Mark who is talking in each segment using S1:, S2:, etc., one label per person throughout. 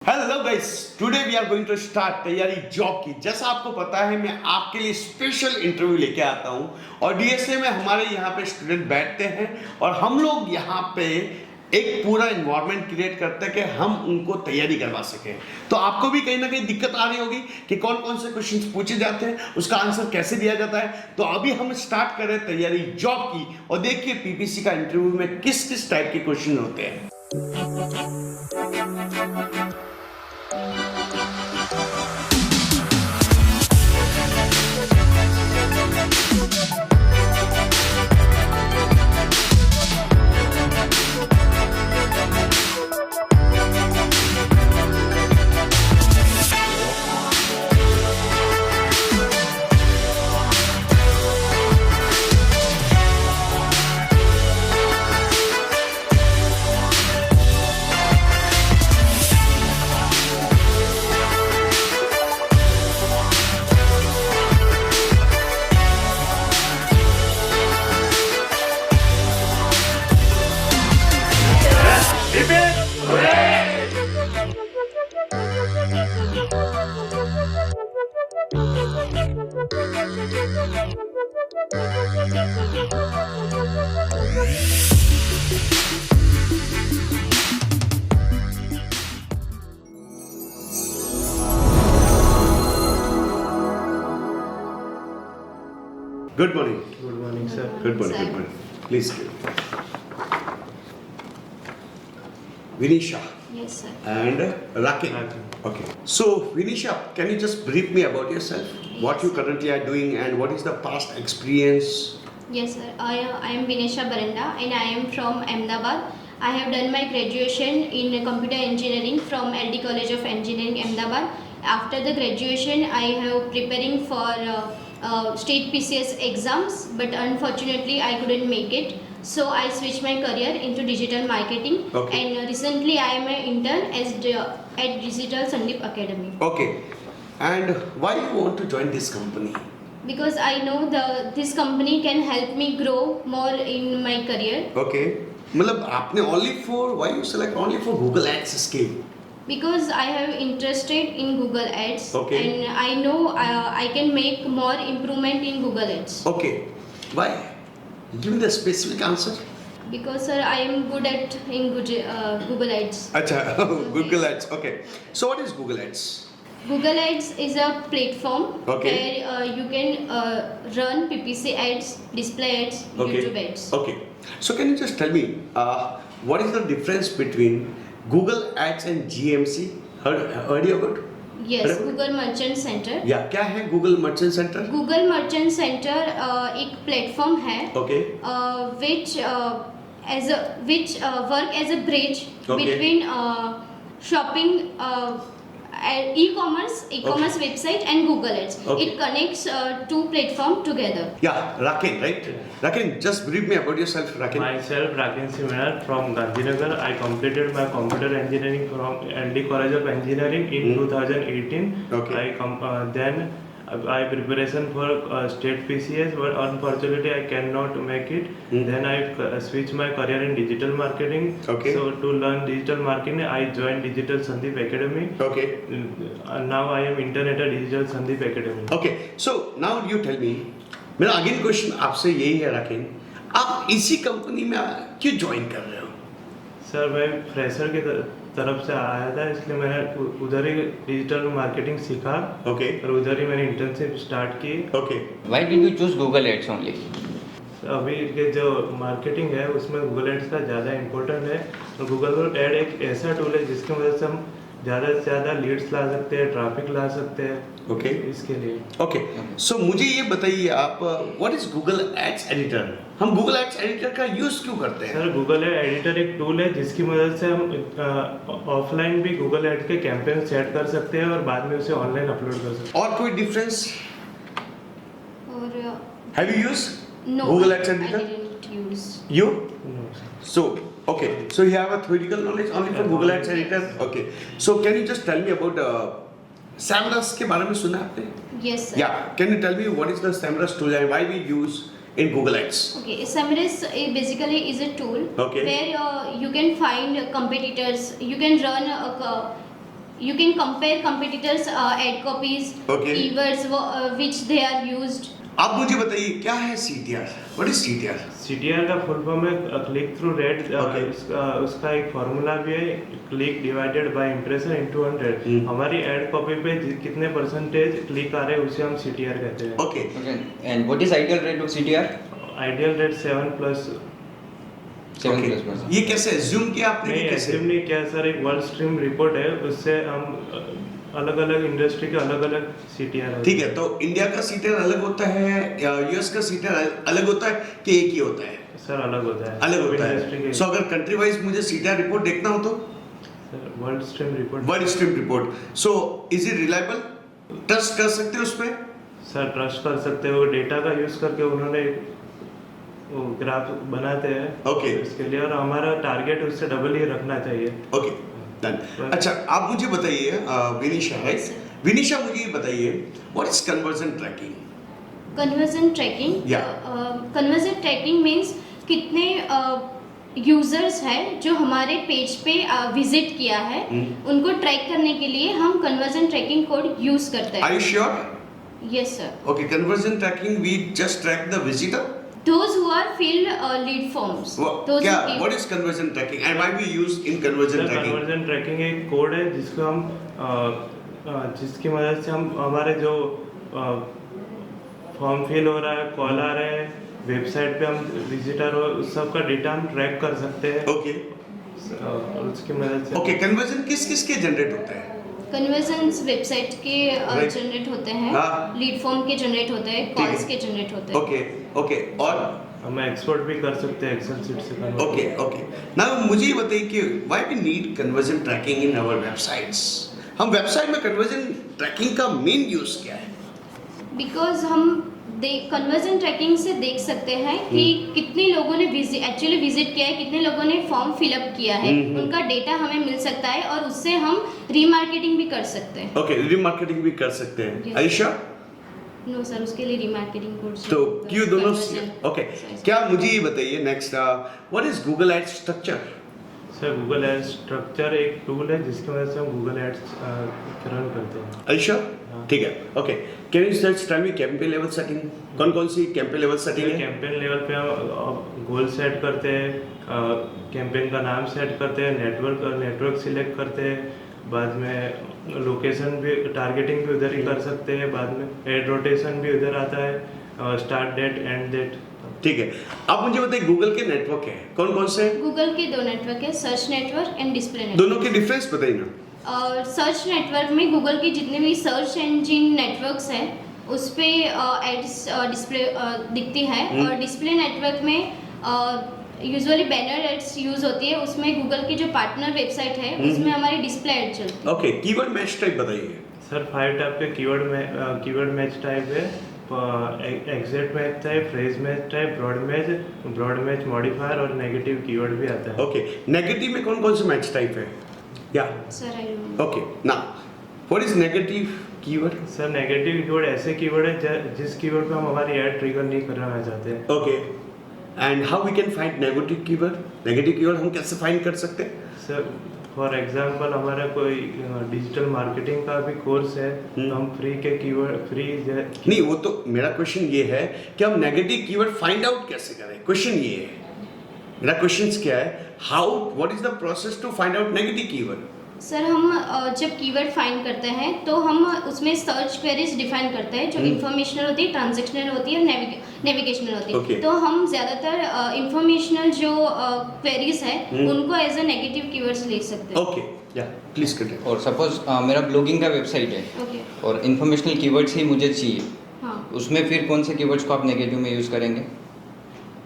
S1: Hello guys, today we are going to start तैयारी job की। जैसा आपको पता है मैं आपके लिए स्पेशल इंटरव्यू लेके आता हूं और डीएसए में हमारे यहाँ पे स्टूडेंट बैठते हैं और हम लोग यहाँ पे एक पूरा इन्वायरमेंट क्रिएट करते हैं कि हम उनको तैयारी करवा सकें। तो आपको भी कहीं ना कहीं दिक्कत आ रही होगी कि कौन कौन से क्वेश्चंस पूछे जाते हैं, उसका आंसर कैसे दिया जाता है। तो अभी हम स्टार्ट करें तैयारी जॉब की और देखिए पीपीसी का इंटरव्यू में किस किस टाइप के क्वेश्चन होते हैं। Good morning.
S2: Good morning, sir.
S1: Good morning. Good morning. Please. Vinisha
S3: Yes, sir.
S1: and Rakin.
S2: Rakin.
S1: Okay. So, Vinisha, can you just brief me about yourself? What you currently are doing and what is the past experience?
S3: Yes, sir. I am Vinesha Baranda and I am from Ahmedabad. I have done my graduation in computer engineering from LD College of Engineering, Ahmedabad. After the graduation, I have preparing for state PCS exams, but unfortunately, I couldn't make it. So I switched my career into digital marketing.
S1: Okay.
S3: And recently, I am an intern at Digital Sandeep Academy.
S1: Okay. And why you want to join this company?
S3: Because I know this company can help me grow more in my career.
S1: Okay. मतलब आपने why you select only for Google Ads skill?
S3: Because I have interested in Google Ads.
S1: Okay.
S3: And I know I can make more improvement in Google Ads.
S1: Okay. Why? Give me the specific answer.
S3: Because sir, I am good at Google Ads.
S1: Acha, Google Ads. Okay. So what is Google Ads?
S3: Google Ads is a platform
S1: Okay.
S3: where you can run PPC ads, display ads,
S1: Okay.
S3: YouTube ads.
S1: Okay. So can you just tell me what is the difference between Google Ads and GMC? Heard you about?
S3: Yes,
S1: Hello?
S3: Google Merchant Center.
S1: या क्या है Google Merchant Center?
S3: Google Merchant Center एक platform है
S1: Okay.
S3: which work as a bridge
S1: Okay.
S3: between shopping e-commerce
S1: Okay.
S3: website and Google Ads.
S1: Okay.
S3: It connects two platforms together.
S1: Yeah, Rakin, right? Rakin, just brief me about yourself, Rakin.
S2: Myself, Rakin Siminar from Gandhinagar. I completed my computer engineering from LD College of Engineering in 2018.
S1: Okay.
S2: Then I preparation for state PCS, but unfortunately I cannot make it. Then I switched my career in digital marketing.
S1: Okay.
S2: So to learn digital marketing, I joined Digital Sandeep Academy.
S1: Okay.
S2: Now I am intern at Digital Sandeep Academy.
S1: Okay. So now you tell me. मेरा again question आपसे यही है राकिन, आप इसी company में क्यों join कर रहे हो?
S2: सर मैं फ्रेशर की तरफ से आया था, इसलिए मैंने उधर ही डिजिटल मार्केटिंग सीखा
S1: ओके
S2: और उधर ही मैंने इंटर्नशिप स्टार्ट की।
S1: Okay
S4: Why did you choose Google Ads only?
S2: अभी के जो मार्केटिंग है उसमें गूगल एड्स का ज़्यादा इम्पोर्टेंट है और गूगल एड एक ऐसा टूल है जिसकी वजह से हम ज़्यादा से ज़्यादा लीड्स ला सकते हैं, ट्रैफिक ला सकते हैं।
S1: ओके
S2: इसके लिए
S1: ओके सो मुझे ये बताइए आप what is Google ads editor? हम गूगल एड्स एडिटर का यूज क्यों करते हैं?
S2: सर गूगल एड एडिटर एक टूल है जिसकी मदद से हम ऑफलाइन भी गूगल एड के कैंपेन सेट कर सकते हैं और बाद में उसे ऑनलाइन अपलोड कर सकते हैं।
S1: और कोई डिफरेंस?
S3: और
S1: have you used
S3: no,
S1: Google Ads
S3: I
S1: Editor?
S3: didn't use.
S1: You?
S2: No, sir.
S1: So, okay. So you have a theoretical knowledge only for Google Ads Editor? Okay. So can you just tell me about SEMrush के बारे में सुना आपने?
S3: Yes, sir.
S1: Yeah. Can you tell me what is the SEMrush tool and why we use in Google Ads?
S3: Okay, SEMrush basically is a tool
S1: Okay.
S3: where you can find competitors. You can run you can compare competitors ad copies,
S1: Okay.
S3: keywords which they are used.
S1: आप मुझे बताइए क्या है CTR? What is CTR?
S2: CTR का full form है click through rate.
S1: Okay.
S2: उसका एक formula भी है, click divided by impression into 100। हमारी एड कॉपी पे कितने परसेंटेज क्लिक आ रहे हैं उसे हम CTR कहते हैं।
S1: Okay
S4: Okay. And what is ideal rate of CTR?
S2: Ideal rate 7+।
S4: 7+%.
S1: ये कैसे एज्यूम किया आपने
S2: नहीं,
S1: कि कैसे?
S2: एज्यूम नहीं किया सर, एक वर्ल्ड स्ट्रीम रिपोर्ट है, उससे हम अलग अलग इंडस्ट्री के अलग अलग CTR है।
S1: ठीक है, तो इंडिया का CTR अलग होता है या यूएस का CTR अलग होता है कि एक ही होता है?
S2: सर अलग होता है,
S1: अलग होता
S2: इंडस्ट्री
S1: है।
S2: के।
S1: सो अगर कंट्री वाइज मुझे CTR रिपोर्ट देखना हो तो
S2: sir world stream report.
S1: World stream report. So is it reliable? Trust कर सकते हो उस पे?
S2: सर ट्रस्ट कर सकते हो, डेटा का यूज करके उन्होंने वो ग्राफ बनाते हैं
S1: Okay.
S2: इसके लिए, और हमारा टारगेट उससे डबल ही रखना चाहिए।
S1: Okay done. अच्छा आप मुझे बताइए विनीशा, राइट? विनीशा मुझे ये बताइए what is conversion tracking?
S3: Conversion tracking.
S1: Yeah.
S3: Conversion tracking means कितने यूजर्स है जो हमारे पेज पे विजिट किया है, उनको ट्रैक करने के लिए हम कन्वर्जन ट्रैकिंग कोड यूज करते
S1: आर
S3: हैं।
S1: You sure?
S3: Yes sir.
S1: Okay, conversion tracking we just track the visitor?
S3: Those who are filled lead forms. Those
S1: क्या
S3: who
S1: what is conversion tracking and why we use in conversion tracking?
S2: Conversion tracking एक code है जिसको हम जिसकी मदद से हम हमारे जो फॉर्म फिल हो रहा है, कॉल आ रहे हैं, वेबसाइट पे हम विजिटर हो, उस सब का डेटा हम ट्रैक कर सकते हैं।
S1: ओके
S2: और उसकी मदद से
S1: ओके, कन्वर्जन किस किस के जनरेट होता है?
S3: कन्वर्जन्स वेबसाइट के
S1: Right.
S3: जनरेट होते हैं,
S1: हाँ।
S3: लीड फॉर्म के जनरेट होते हैं,
S1: ठीक है।
S3: कॉल्स के जनरेट होते हैं।
S1: ओके ओके और
S2: हम एक्सपोर्ट भी कर सकते हैं एक्सेल शीट से convert।
S1: ओके ओके नाउ मुझे ये बताइए कि why we need conversion tracking in our websites? हम वेबसाइट में कन्वर्जन ट्रैकिंग का मेन यूज क्या है?
S3: बिकॉज हम कन्वर्जन ट्रैकिंग से देख सकते हैं कि कितने लोगों ने एक्चुअली विजिट किया है, कितने लोगों ने फॉर्म फिलअप किया है, उनका डेटा हमें मिल सकता है और उससे हम रीमार्केटिंग भी कर सकते हैं।
S1: ओके, रीमार्केटिंग भी कर सकते हैं।
S3: Yes.
S1: Are you sure?
S3: No sir, उसके लिए रीमार्केटिंग कोर्स
S1: तो क्यों दोनों? ओके, क्या मुझे ये बताइए next what is Google ads structure?
S2: Sir Google ads structure एक टूल है जिसकी वजह से हम गूगल एड्स रन करते हैं।
S1: Are you sure?
S2: हाँ।
S1: ठीक है, okay. Can you just tell me campaign level setting? कौन से कैंपेन लेवल सेटिंग है?
S2: कैंपेन लेवल पे हम गोल सेट करते हैं, कैंपेन का नाम सेट करते हैं, नेटवर्क सिलेक्ट करते हैं, बाद में लोकेशन भी, टारगेटिंग भी उधर ही कर सकते हैं, बाद में एड रोटेशन भी उधर आता है, स्टार्ट डेट एंड डेट।
S1: ठीक है, आप मुझे बताइए गूगल के नेटवर्क है कौन कौन से?
S3: गूगल के दो नेटवर्क है, search network and display network.
S1: दोनों के डिफरेंस बताइए ना।
S3: और सर्च नेटवर्क में गूगल के जितने भी सर्च इंजिन नेटवर्क्स हैं उस पे एड्स डिस्प्ले दिखती है, और डिस्प्ले नेटवर्क में यूजुअली बैनर एड्स यूज होती है, उसमें गूगल की जो पार्टनर वेबसाइट है उसमें हमारी डिस्प्ले एड चलती है।
S1: ओके, कीवर्ड मैच टाइप बताइए।
S2: सर 5 टाइप के कीवर्ड मैच टाइप है, exact match type, phrase match type, broad match modifier और नेगेटिव कीवर्ड भी आता है।
S1: ओके, नेगेटिव में कौन कौन से मैच टाइप है? या
S3: sir I don't know.
S1: Okay, now what is negative keyword?
S2: Sir negative keyword ऐसे कीवर्ड है जिस कीवर्ड पे हम हमारी ऐड ट्रिगर नहीं करना चाहते हैं।
S1: Okay, and how we can find negative keyword? Negative keyword हम कैसे फाइंड कर सकते हैं?
S2: सर फॉर एग्जांपल हमारा कोई डिजिटल मार्केटिंग का भी कोर्स है, तो हम फ्री के कीवर्ड
S1: नहीं, वो तो मेरा क्वेश्चन ये है कि हम नेगेटिव कीवर्ड फाइंड आउट कैसे करें? क्वेश्चन ये है, मेरा क्वेश्चन क्या है, how what is the process to find out negative keyword?
S3: Sir हम जब कीवर्ड फाइंड करते हैं तो हम उसमें सर्च क्वेरीज डिफाइन करते हैं जो इंफॉर्मेशनल होती है, ट्रांजैक्शनल होती है, नेविगेशनल होती है।
S1: Okay.
S3: तो हम ज़्यादातर इंफॉर्मेशनल जो क्वेरीज है उनको एज अ नेगेटिव कीवर्ड्स ले सकते हैं।
S1: ओके, या प्लीज कंटिन्यू।
S4: और सपोज मेरा ब्लॉगिंग का वेबसाइट है
S3: ओके,
S4: और इन्फॉर्मेशनल कीवर्ड्स ही मुझे चाहिए,
S3: हाँ।
S4: उसमें फिर कौन से कीवर्ड्स को आप नेगेटिव में यूज़ करेंगे?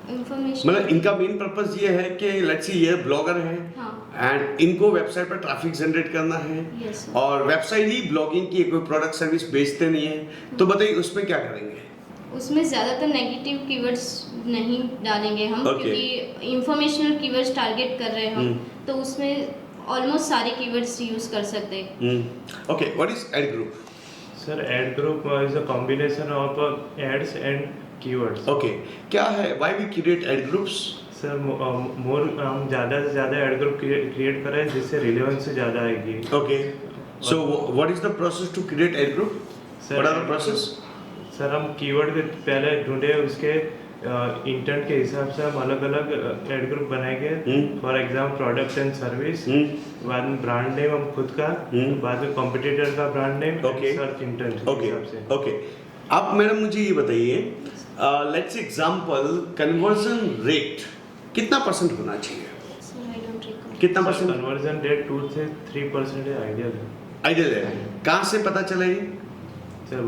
S3: इंफॉर्मेशन
S1: मतलब इनका मेन पर्पस ये है कि लेट्स सी ये ब्लॉगर है
S3: हाँ।
S1: एंड इनको वेबसाइट पर ट्रैफिक जनरेट करना है,
S3: Yes, sir.
S1: और वेबसाइट ही ब्लॉगिंग की कोई प्रोडक्ट सर्विस बेचते नहीं है, तो बताइए उसमें क्या करेंगे?
S3: उसमें ज़्यादातर नेगेटिव कीवर्ड्स नहीं डालेंगे हम,
S1: Okay.
S3: क्योंकि इंफॉर्मेशनल कीवर्ड्स टारगेट कर रहे हैं हम, तो उसमें ऑलमोस्ट सारे कीवर्ड्स यूज़ कर सकते हैं।
S1: Okay, what is ad group?
S2: Sir ad group is a combination of ads and keywords.
S1: Okay, क्या है, why we create ad groups?
S2: Sir more हम ज़्यादा से ज़्यादा एड ग्रुप क्रिएट करें जिससे रिलेवेंस ज़्यादा आएगी।
S1: Okay, So what is the process to create ad group?
S2: Sir,
S1: What are the process?
S2: Sir हम कीवर्ड पहले ढूंढे, उसके इंटेंट के हिसाब से हम अलग अलग एड ग्रुप बनाएंगे। For example product and service, बाद में ब्रांड नेम हम खुद का, बाद में कॉम्पिटिटर का ब्रांड नेम, सर्च इंटेंट के हिसाब से।
S1: ओके, आप मैडम मुझे ये बताइए, लेट्स एग्जांपल कन्वर्जन रेट कितना परसेंट होना चाहिए?
S3: Sir, I don't recall.
S1: कितना परसेंट
S2: कन्वर्जन रेट 2 से 3% आइडियल है
S1: आइडियल है? कहाँ से पता चला ये?
S2: सर।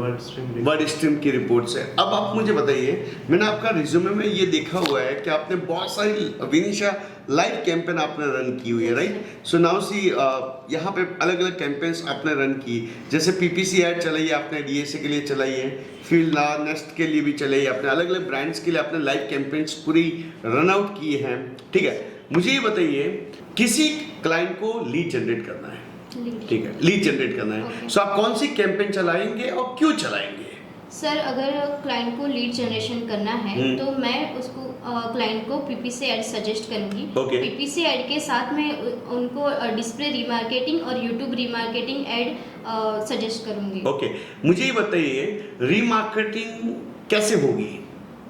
S1: वर्ड स्ट्रीम की रिपोर्ट से। अब आप मुझे बताइए, मैंने आपका रिज्यूमे में ये देखा हुआ है कि आपने बहुत सारी विनीशा लाइव कैंपेन आपने रन की हुई है, राइट? सो नाउ सी, यहाँ पे अलग अलग कैंपेन्स आपने रन की, जैसे पीपीसी ऐड चलाई है आपने, डीएसए के लिए चलाई है, फील्ड नेस्ट के लिए भी चलाई है आपने, अलग अलग ब्रांड्स के लिए आपने लाइव कैंपेन्स पूरी रन आउट की हैं, ठीक है? मुझे ये बताइए, किसी क्लाइंट को लीड जनरेट करना है, ठीक है, लीड जनरेट करना है,
S3: Okay.
S1: सो आप कौन सी कैंपेन चलाएंगे और क्यों चलाएंगे?
S3: सर, अगर क्लाइंट को लीड जनरेशन करना है तो मैं उसको क्लाइंट को पीपीसी ऐड सजेस्ट करूंगी।
S1: Okay.
S3: पीपीसी ऐड के साथ में उनको डिस्प्ले रीमार्केटिंग और यूट्यूब रीमार्केटिंग ऐड सजेस्ट करूंगी।
S1: ओके, मुझे ये बताइए, रीमार्केटिंग कैसे होगी?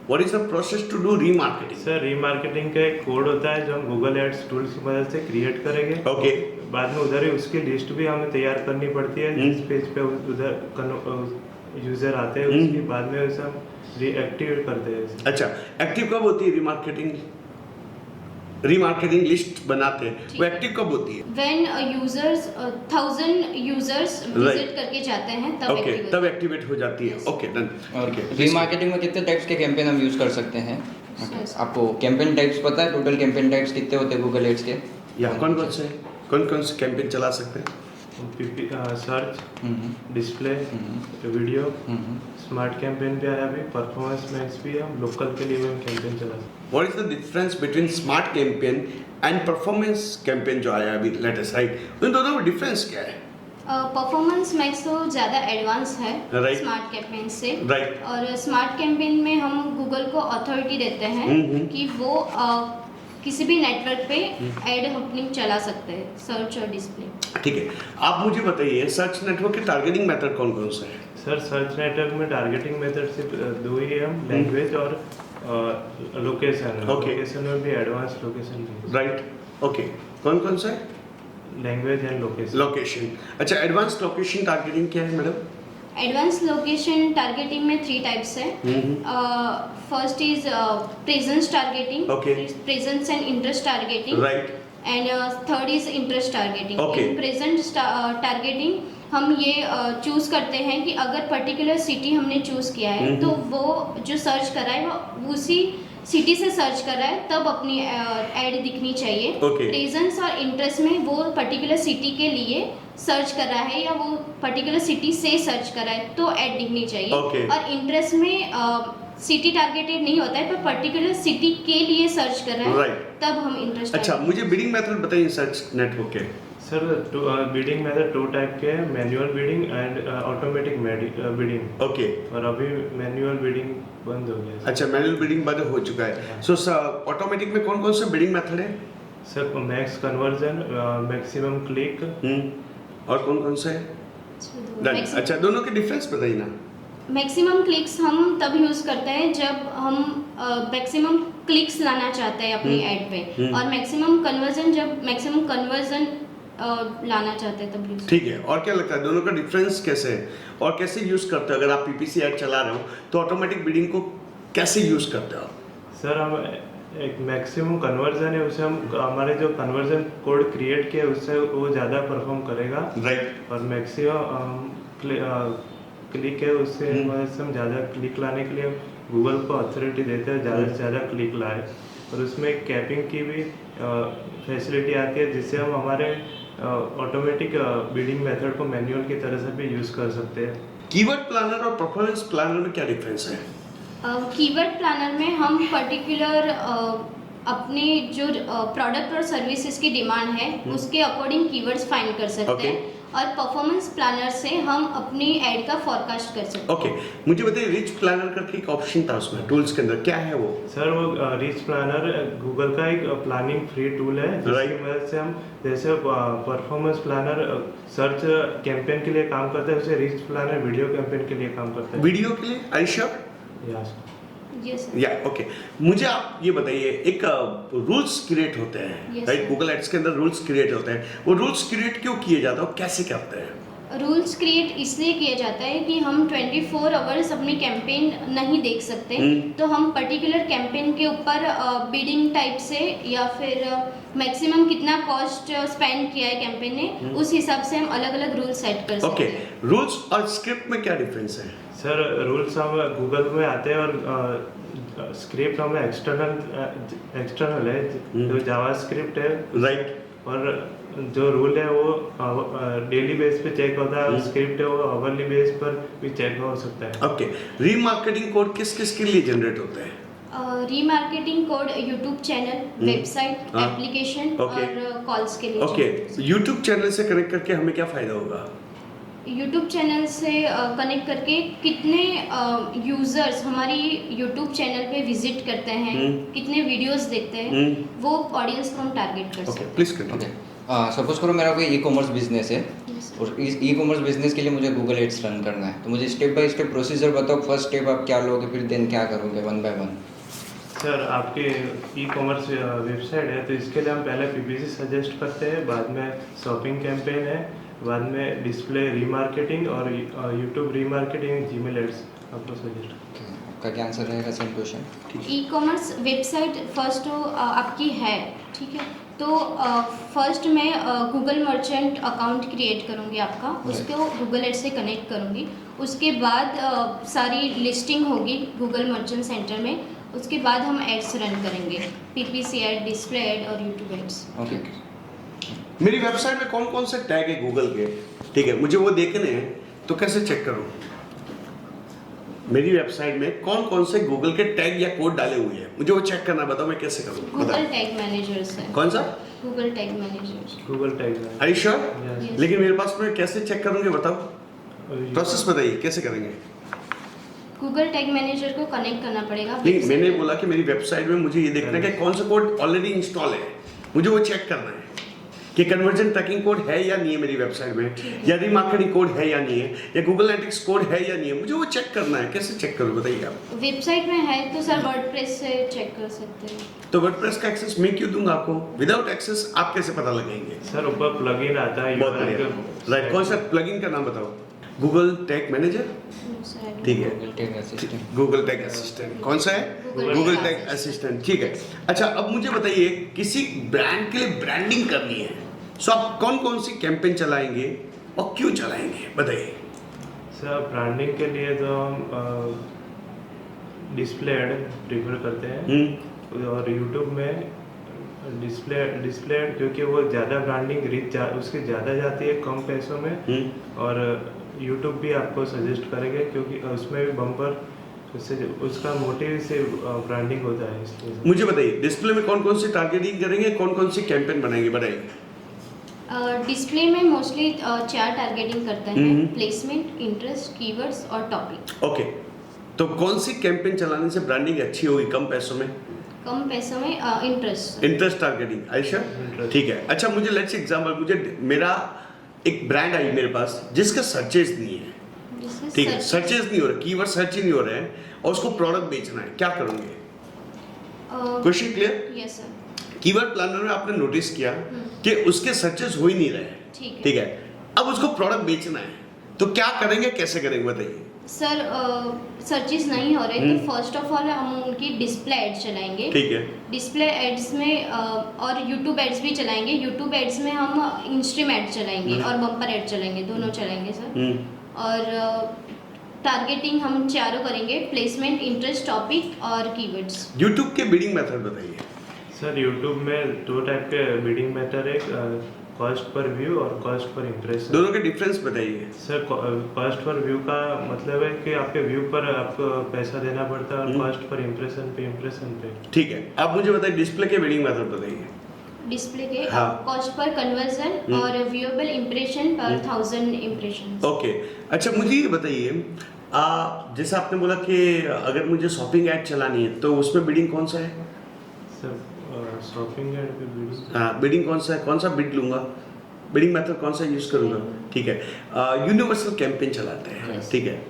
S1: What is the process to do remarketing?
S2: Sir, remarketing का एक कोड होता है जो हम गूगल एड्स टूल्स की मदद से क्रिएट करेंगे।
S1: ओके,
S2: बाद में उधर ही उसकी लिस्ट भी हमें तैयार करनी पड़ती है, जिस पेज पे उधर यूजर आते हैं उसके बाद में उसे हम रीएक्टिवेट करते हैं।
S1: अच्छा, एक्टिव कब होती है रीमार्केटिंग? रीमार्केटिंग लिस्ट बनाते हैं, वो एक्टिव कब होती है?
S3: व्हेन यूजर्स 1000 यूजर्स विजिट करके जाते हैं तब
S1: ओके,
S3: activate
S1: तब एक्टिवेट हो जाती है। Okay, done.
S4: और
S1: ओके,
S4: रीमार्केटिंग में कितने टाइप्स के कैंपेन हम यूज़ कर सकते हैं?
S3: Yes.
S4: आपको कैंपेन टाइप्स पता है? टोटल कैंपेन टाइप्स कितने होते हैं गूगल एड्स के?
S1: या कौन कौन से कैंपेन चला सकते हैं?
S2: Search, display, video, smart campaign भी आया, अभी परफॉर्मेंस मैक्स भी है, हम लोकल के लिए भी हम कैंपेन चला सकते हैं।
S1: What is the difference between smart campaign and performance campaign जो आया अभी लेटेस्ट, राइट? उन दोनों में डिफरेंस क्या है?
S3: परफॉर्मेंस मैक्स तो ज़्यादा एडवांस है
S1: Right.
S3: स्मार्ट कैंपेन से।
S1: राइट,
S3: और स्मार्ट कैंपेन में हम गूगल को अथॉरिटी देते हैं कि वो किसी भी नेटवर्क पे एड ओपनिंग चला सकते हैं, सर्च और डिस्प्ले।
S1: ठीक है। आप मुझे बताइए, सर्च नेटवर्क के टारगेटिंग मेथड कौन कौन से हैं?
S2: सर, सर्च नेटवर्क में टारगेटिंग मेथड सिर्फ दो ही है, हम लैंग्वेज और लोकेशन।
S1: Okay.
S2: लोकेशन में भी एडवांस लोकेशन भी,
S1: राइट, ओके, कौन कौन सा है?
S2: Language and location.
S1: लोकेशन। अच्छा, एडवांस लोकेशन टारगेटिंग क्या है मैडम?
S3: एडवांस लोकेशन टारगेटिंग में 3 टाइप्स है। First is presence targeting,
S1: Okay.
S3: Presence and interest targeting,
S1: right,
S3: and third is interest targeting.
S1: Okay.
S3: In present targeting हम ये choose करते हैं कि अगर पर्टिकुलर सिटी हमने चूज किया है तो वो जो सर्च कर रहा है वो उसी सिटी से सर्च कर रहा है, तब अपनी एड दिखनी चाहिए।
S1: Okay.
S3: प्रेजेंस और इंटरेस्ट में वो पर्टिकुलर सिटी के लिए सर्च कर रहा है या वो पर्टिकुलर सिटी से सर्च कर रहा है तो ऐड दिखनी चाहिए।
S1: Okay.
S3: और इंटरेस्ट में सिटी टारगेटेड नहीं होता है, पर पर्टिकुलर सिटी के लिए सर्च कर रहा है
S1: Right.
S3: तब हम इंटरेस्ट।
S1: अच्छा, मुझे बिडिंग मेथड बताइए सर्च नेटवर्क के।
S2: सर, बिडिंग मेथड 2 टाइप के हैं, manual bidding and automatic bidding.
S1: Okay,
S2: और अभी मैनुअल बिडिंग बंद हो गया है।
S1: अच्छा, मैनुअल बिडिंग बंद हो चुका है। सो ऑटोमेटिक में कौन कौन से बिडिंग मेथड है?
S2: Sir, max conversion, maximum click.
S1: और कौन कौन से है? Done. अच्छा, दोनों के डिफरेंस बताइए ना।
S3: मैक्सिमम क्लिक्स हम तब यूज करते हैं जब हम मैक्सिमम क्लिक्स लाना चाहते हैं अपनी ऐड पे, और मैक्सिमम कन्वर्जन जब मैक्सिमम कन्वर्जन लाना चाहते हैं तब यूज।
S1: ठीक है, और क्या लगता है दोनों का डिफरेंस कैसे है और कैसे यूज करते हो? अगर आप पीपीसी ऐड चला रहे हो तो ऑटोमेटिक बिडिंग को कैसे यूज करते हो?
S2: सर, हम एक मैक्सिमम कन्वर्जन है, उसे हम हमारे जो कन्वर्जन कोड क्रिएट किया उससे वो ज़्यादा परफॉर्म करेगा।
S1: राइट,
S2: और मैक्सिमम क्लिक है, उससे मदद से हम ज़्यादा क्लिक लाने के लिए गूगल को अथॉरिटी देते हैं ज़्यादा से ज़्यादा क्लिक लाए। और उसमें कैपिंग की भी फैसिलिटी आती है जिससे हम हमारे ऑटोमेटिक बिडिंग मेथड को मैनुअल की तरह से भी यूज़ कर सकते हैं।
S1: कीवर्ड प्लानर और परफॉर्मेंस प्लानर में क्या डिफरेंस है?
S3: कीवर्ड प्लानर में हम पर्टिकुलर अपने जो प्रोडक्ट और सर्विसेज की डिमांड है उसके अकॉर्डिंग कीवर्ड्स फाइंड कर सकते
S1: Okay.
S3: हैं और परफॉर्मेंस प्लानर से हम अपनी एड का फॉरकास्ट कर सकते हैं।
S1: ओके, मुझे बताइए रिच प्लानर करके एक ऑप्शन था उसमें टूल्स के अंदर, क्या है वो?
S2: सर वो रिच प्लानर गूगल का एक प्लानिंग फ्री टूल है जिसकी मदद से हम जैसे परफॉर्मेंस प्लानर सर्च कैंपेन के लिए काम करते हैं, उसे रिच प्लानर वीडियो कैंपेन के लिए काम करते हैं।
S1: वीडियो के लिए I sure?
S2: Yes
S3: yes sir.
S1: या ओके, मुझे आप ये बताइए एक रूल्स क्रिएट होते हैं
S3: Yes,
S1: right,
S3: sir.
S1: Google ads के अंदर रूल्स क्रिएट होते हैं, वो रूल्स क्रिएट क्यों किए जाते हैं और कैसे करते हैं?
S3: रूल्स क्रिएट इसलिए किया जाता है कि हम 24 आवर्स अपनी कैंपेन नहीं देख सकते, तो हम पर्टिकुलर कैंपेन के ऊपर बिडिंग टाइप से या फिर मैक्सिमम कितना कॉस्ट स्पेंड किया है कैंपेन ने, उस हिसाब से हम अलग अलग रूल सेट कर सकते
S1: ओके,
S3: हैं।
S1: रूल्स और स्क्रिप्ट में क्या डिफरेंस है?
S2: सर रूल्स हम गूगल में आते हैं और स्क्रिप्ट हमें एक्सटर्नल है जो जावा स्क्रिप्ट है
S1: राइट,
S2: और जो रूल है वो डेली बेस पे चेक होता है और स्क्रिप्ट है वो आवरली बेस पर भी चेक हो सकता है।
S1: ओके, रीमार्केटिंग कोड किस किस के लिए जनरेट होते हैं?
S3: Remarketing code YouTube channel, website,
S1: हाँ।
S3: Application
S1: Okay.
S3: और कॉल्स के लिए।
S1: ओके, यूट्यूब चैनल से कनेक्ट करके हमें क्या फायदा होगा?
S3: यूट्यूब चैनल से कनेक्ट करके कितने यूजर्स हमारी यूट्यूब चैनल पे विजिट करते हैं, कितने वीडियोस देखते हैं, वो ऑडियंस को हम टारगेट कर सकते
S1: ओके,
S3: हैं।
S1: Please
S4: okay,
S1: continue.
S4: सपोज करो मेरा कोई ई कॉमर्स बिजनेस है
S3: Yes, sir.
S4: और इस ई कॉमर्स बिजनेस के लिए मुझे गूगल एड्स रन करना है, तो मुझे स्टेप बाय स्टेप प्रोसीजर बताओ। फर्स्ट स्टेप आप क्या लोगे, फिर देन क्या करोगे, वन बाय वन?
S2: सर आपके ई कॉमर्स वेबसाइट है तो इसके लिए हम पहले पीपीसी सजेस्ट करते हैं, बाद में शॉपिंग कैंपेन है, बाद में डिस्प्ले रीमार्केटिंग और यूट्यूब रीमार्केटिंग, जीमेल एड्स आपको सजेस्ट करते हैं।
S4: आपका क्या आंसर रहेगा same question?
S3: E commerce website first आपकी है, ठीक है, तो फर्स्ट मैं गूगल मर्चेंट अकाउंट क्रिएट करूँगी आपका, उसको गूगल एड से कनेक्ट करूँगी, उसके बाद सारी लिस्टिंग होगी गूगल मर्चेंट सेंटर में, उसके बाद हम एड्स रन करेंगे, पीपीसी एड, डिस्प्ले एड और यूट्यूब एड्स।
S4: ओके,
S1: मेरी वेबसाइट में कौन कौन से टैग है गूगल के, ठीक है, मुझे वो देखने हैं, तो कैसे चेक करूं? मेरी वेबसाइट में कौन कौन से गूगल के टैग या कोड डाले हुए हैं, मुझे वो चेक करना, बताओ मैं कैसे करूं?
S3: गूगल टैग मैनेजर्स है।
S1: कौन सा?
S3: Google tag managers.
S2: Google tag है।
S1: Are you sure?
S3: Yes.
S1: लेकिन मेरे पास में कैसे चेक करूंगे, बताओ, प्रोसेस बताइए कैसे करेंगे?
S3: गूगल टैग मैनेजर को कनेक्ट करना पड़ेगा।
S1: नहीं, मैंने बोला कि मेरी वेबसाइट में मुझे ये देखना है कि कौन सा कोड ऑलरेडी इंस्टॉल है, मुझे वो चेक करना है कि कन्वर्जन ट्रैकिंग कोड है या नहीं है मेरी वेबसाइट में, या रीमार्केटिंग कोड है या नहीं है, या गूगल एनालिटिक्स कोड है या नहीं है, मुझे वो चेक करना है। कैसे चेक करूँ बताइए आप?
S3: वेबसाइट में है तो सर वर्डप्रेस से चेक कर सकते हैं।
S1: तो वर्डप्रेस का एक्सेस मैं क्यों दूंगा आपको? विदाउट एक्सेस आप कैसे पता लगाएंगे?
S2: सर ऊपर प्लगइन आता है
S1: बहुत बढ़िया, राइट, कौन सा प्लगइन का नाम बताओ? गूगल टैग मैनेजर, ठीक है,
S4: Google tag assistant.
S1: Google tag assistant कौन सा है?
S3: Google
S1: Google
S3: Tag
S1: tag assistant, ठीक है। अच्छा, अब मुझे बताइए किसी ब्रांड के लिए ब्रांडिंग करनी है, सो आप कौन कौन सी कैंपेन चलाएंगे और क्यों चलाएंगे, बताइए।
S2: सर ब्रांडिंग के लिए तो हम डिस्प्ले एड प्रीफर करते हैं और यूट्यूब में डिस्प्ले एड, क्योंकि वो ज़्यादा ब्रांडिंग रीच उसकी ज़्यादा जाती है कम पैसों में, और यूट्यूब भी आपको सजेस्ट करेंगे क्योंकि उसमें भी बम्पर उससे उसका मोटिव से ब्रांडिंग होता है, इसलिए।
S1: मुझे बताइए डिस्प्ले में कौन कौन सी टारगेटिंग करेंगे, कौन कौन सी कैंपेन बनाएंगे, बताइए।
S3: डिस्प्ले में मोस्टली 4 टारगेटिंग करते हैं, प्लेसमेंट, इंटरेस्ट, कीवर्ड्स और टॉपिक।
S1: ओके, तो कौन सी कैंपेन चलाने से ब्रांडिंग अच्छी होगी कम पैसों में?
S3: कम पैसों में interest.
S1: Interest targeting, Ayesha,
S2: Interest.
S1: ठीक है। अच्छा, मुझे लेट्स एग्जांपल, मुझे मेरा एक ब्रांड आई मेरे पास जिसका सर्चेज नहीं है, ठीक है, सर्चेज नहीं हो रहा, कीवर्ड सर्च ही नहीं हो रहे हैं, और उसको प्रोडक्ट बेचना है, क्या करोगे? Question clear?
S3: Yes sir.
S1: Keyword planner में आपने नोटिस किया कि उसके सर्चेस हो ही नहीं रहे हैं,
S3: ठीक है।
S1: ठीक है, अब उसको प्रोडक्ट बेचना है, तो क्या करेंगे, कैसे करेंगे, बताइए।
S3: सर सर्चेस नहीं हो रहे तो फर्स्ट ऑफ ऑल हम उनकी डिस्प्ले एड्स चलाएंगे,
S1: ठीक है,
S3: डिस्प्ले एड्स में और यूट्यूब एड्स भी चलाएंगे। यूट्यूब एड्स में हम इंस्ट्रीम एड चलाएंगे और बम्पर एड चलाएंगे, दोनों चलाएंगे सर। और टारगेटिंग हम चारों करेंगे, प्लेसमेंट, इंटरेस्ट, टॉपिक और कीवर्ड्स।
S1: यूट्यूब के बिडिंग मेथड बताइए।
S2: सर यूट्यूब में 2 टाइप के बिडिंग मेथड है, कॉस्ट पर व्यू और कॉस्ट पर इम्प्रेशन।
S1: दोनों के डिफरेंस बताइए।
S2: सर कॉस्ट पर व्यू का मतलब है कि आपके व्यू पर आपको पैसा देना पड़ता है, और कॉस्ट पर इम्प्रेशन पे।
S1: ठीक है, आप मुझे बताइए डिस्प्ले के बिडिंग मेथड बताइए।
S3: डिस्प्ले के
S1: हाँ।
S3: कॉस्ट पर कन्वर्जन और व्यूएबल इम्प्रेशन पर 1000 इम्प्रेशन।
S1: ओके, अच्छा मुझे ये बताइए, जैसे आपने बोला कि अगर मुझे शॉपिंग ऐड चलानी है तो उसमें बिडिंग कौन सा है?
S2: सर शॉपिंग ऐड पे बिडिंग,
S1: हाँ, बिडिंग कौन सा है, कौन सा बिड लूंगा, बिडिंग मेथड कौन सा यूज करूंगा? ठीक है, यूनिवर्सल कैंपेन चलाते हैं।
S3: Yes.
S1: ठीक है,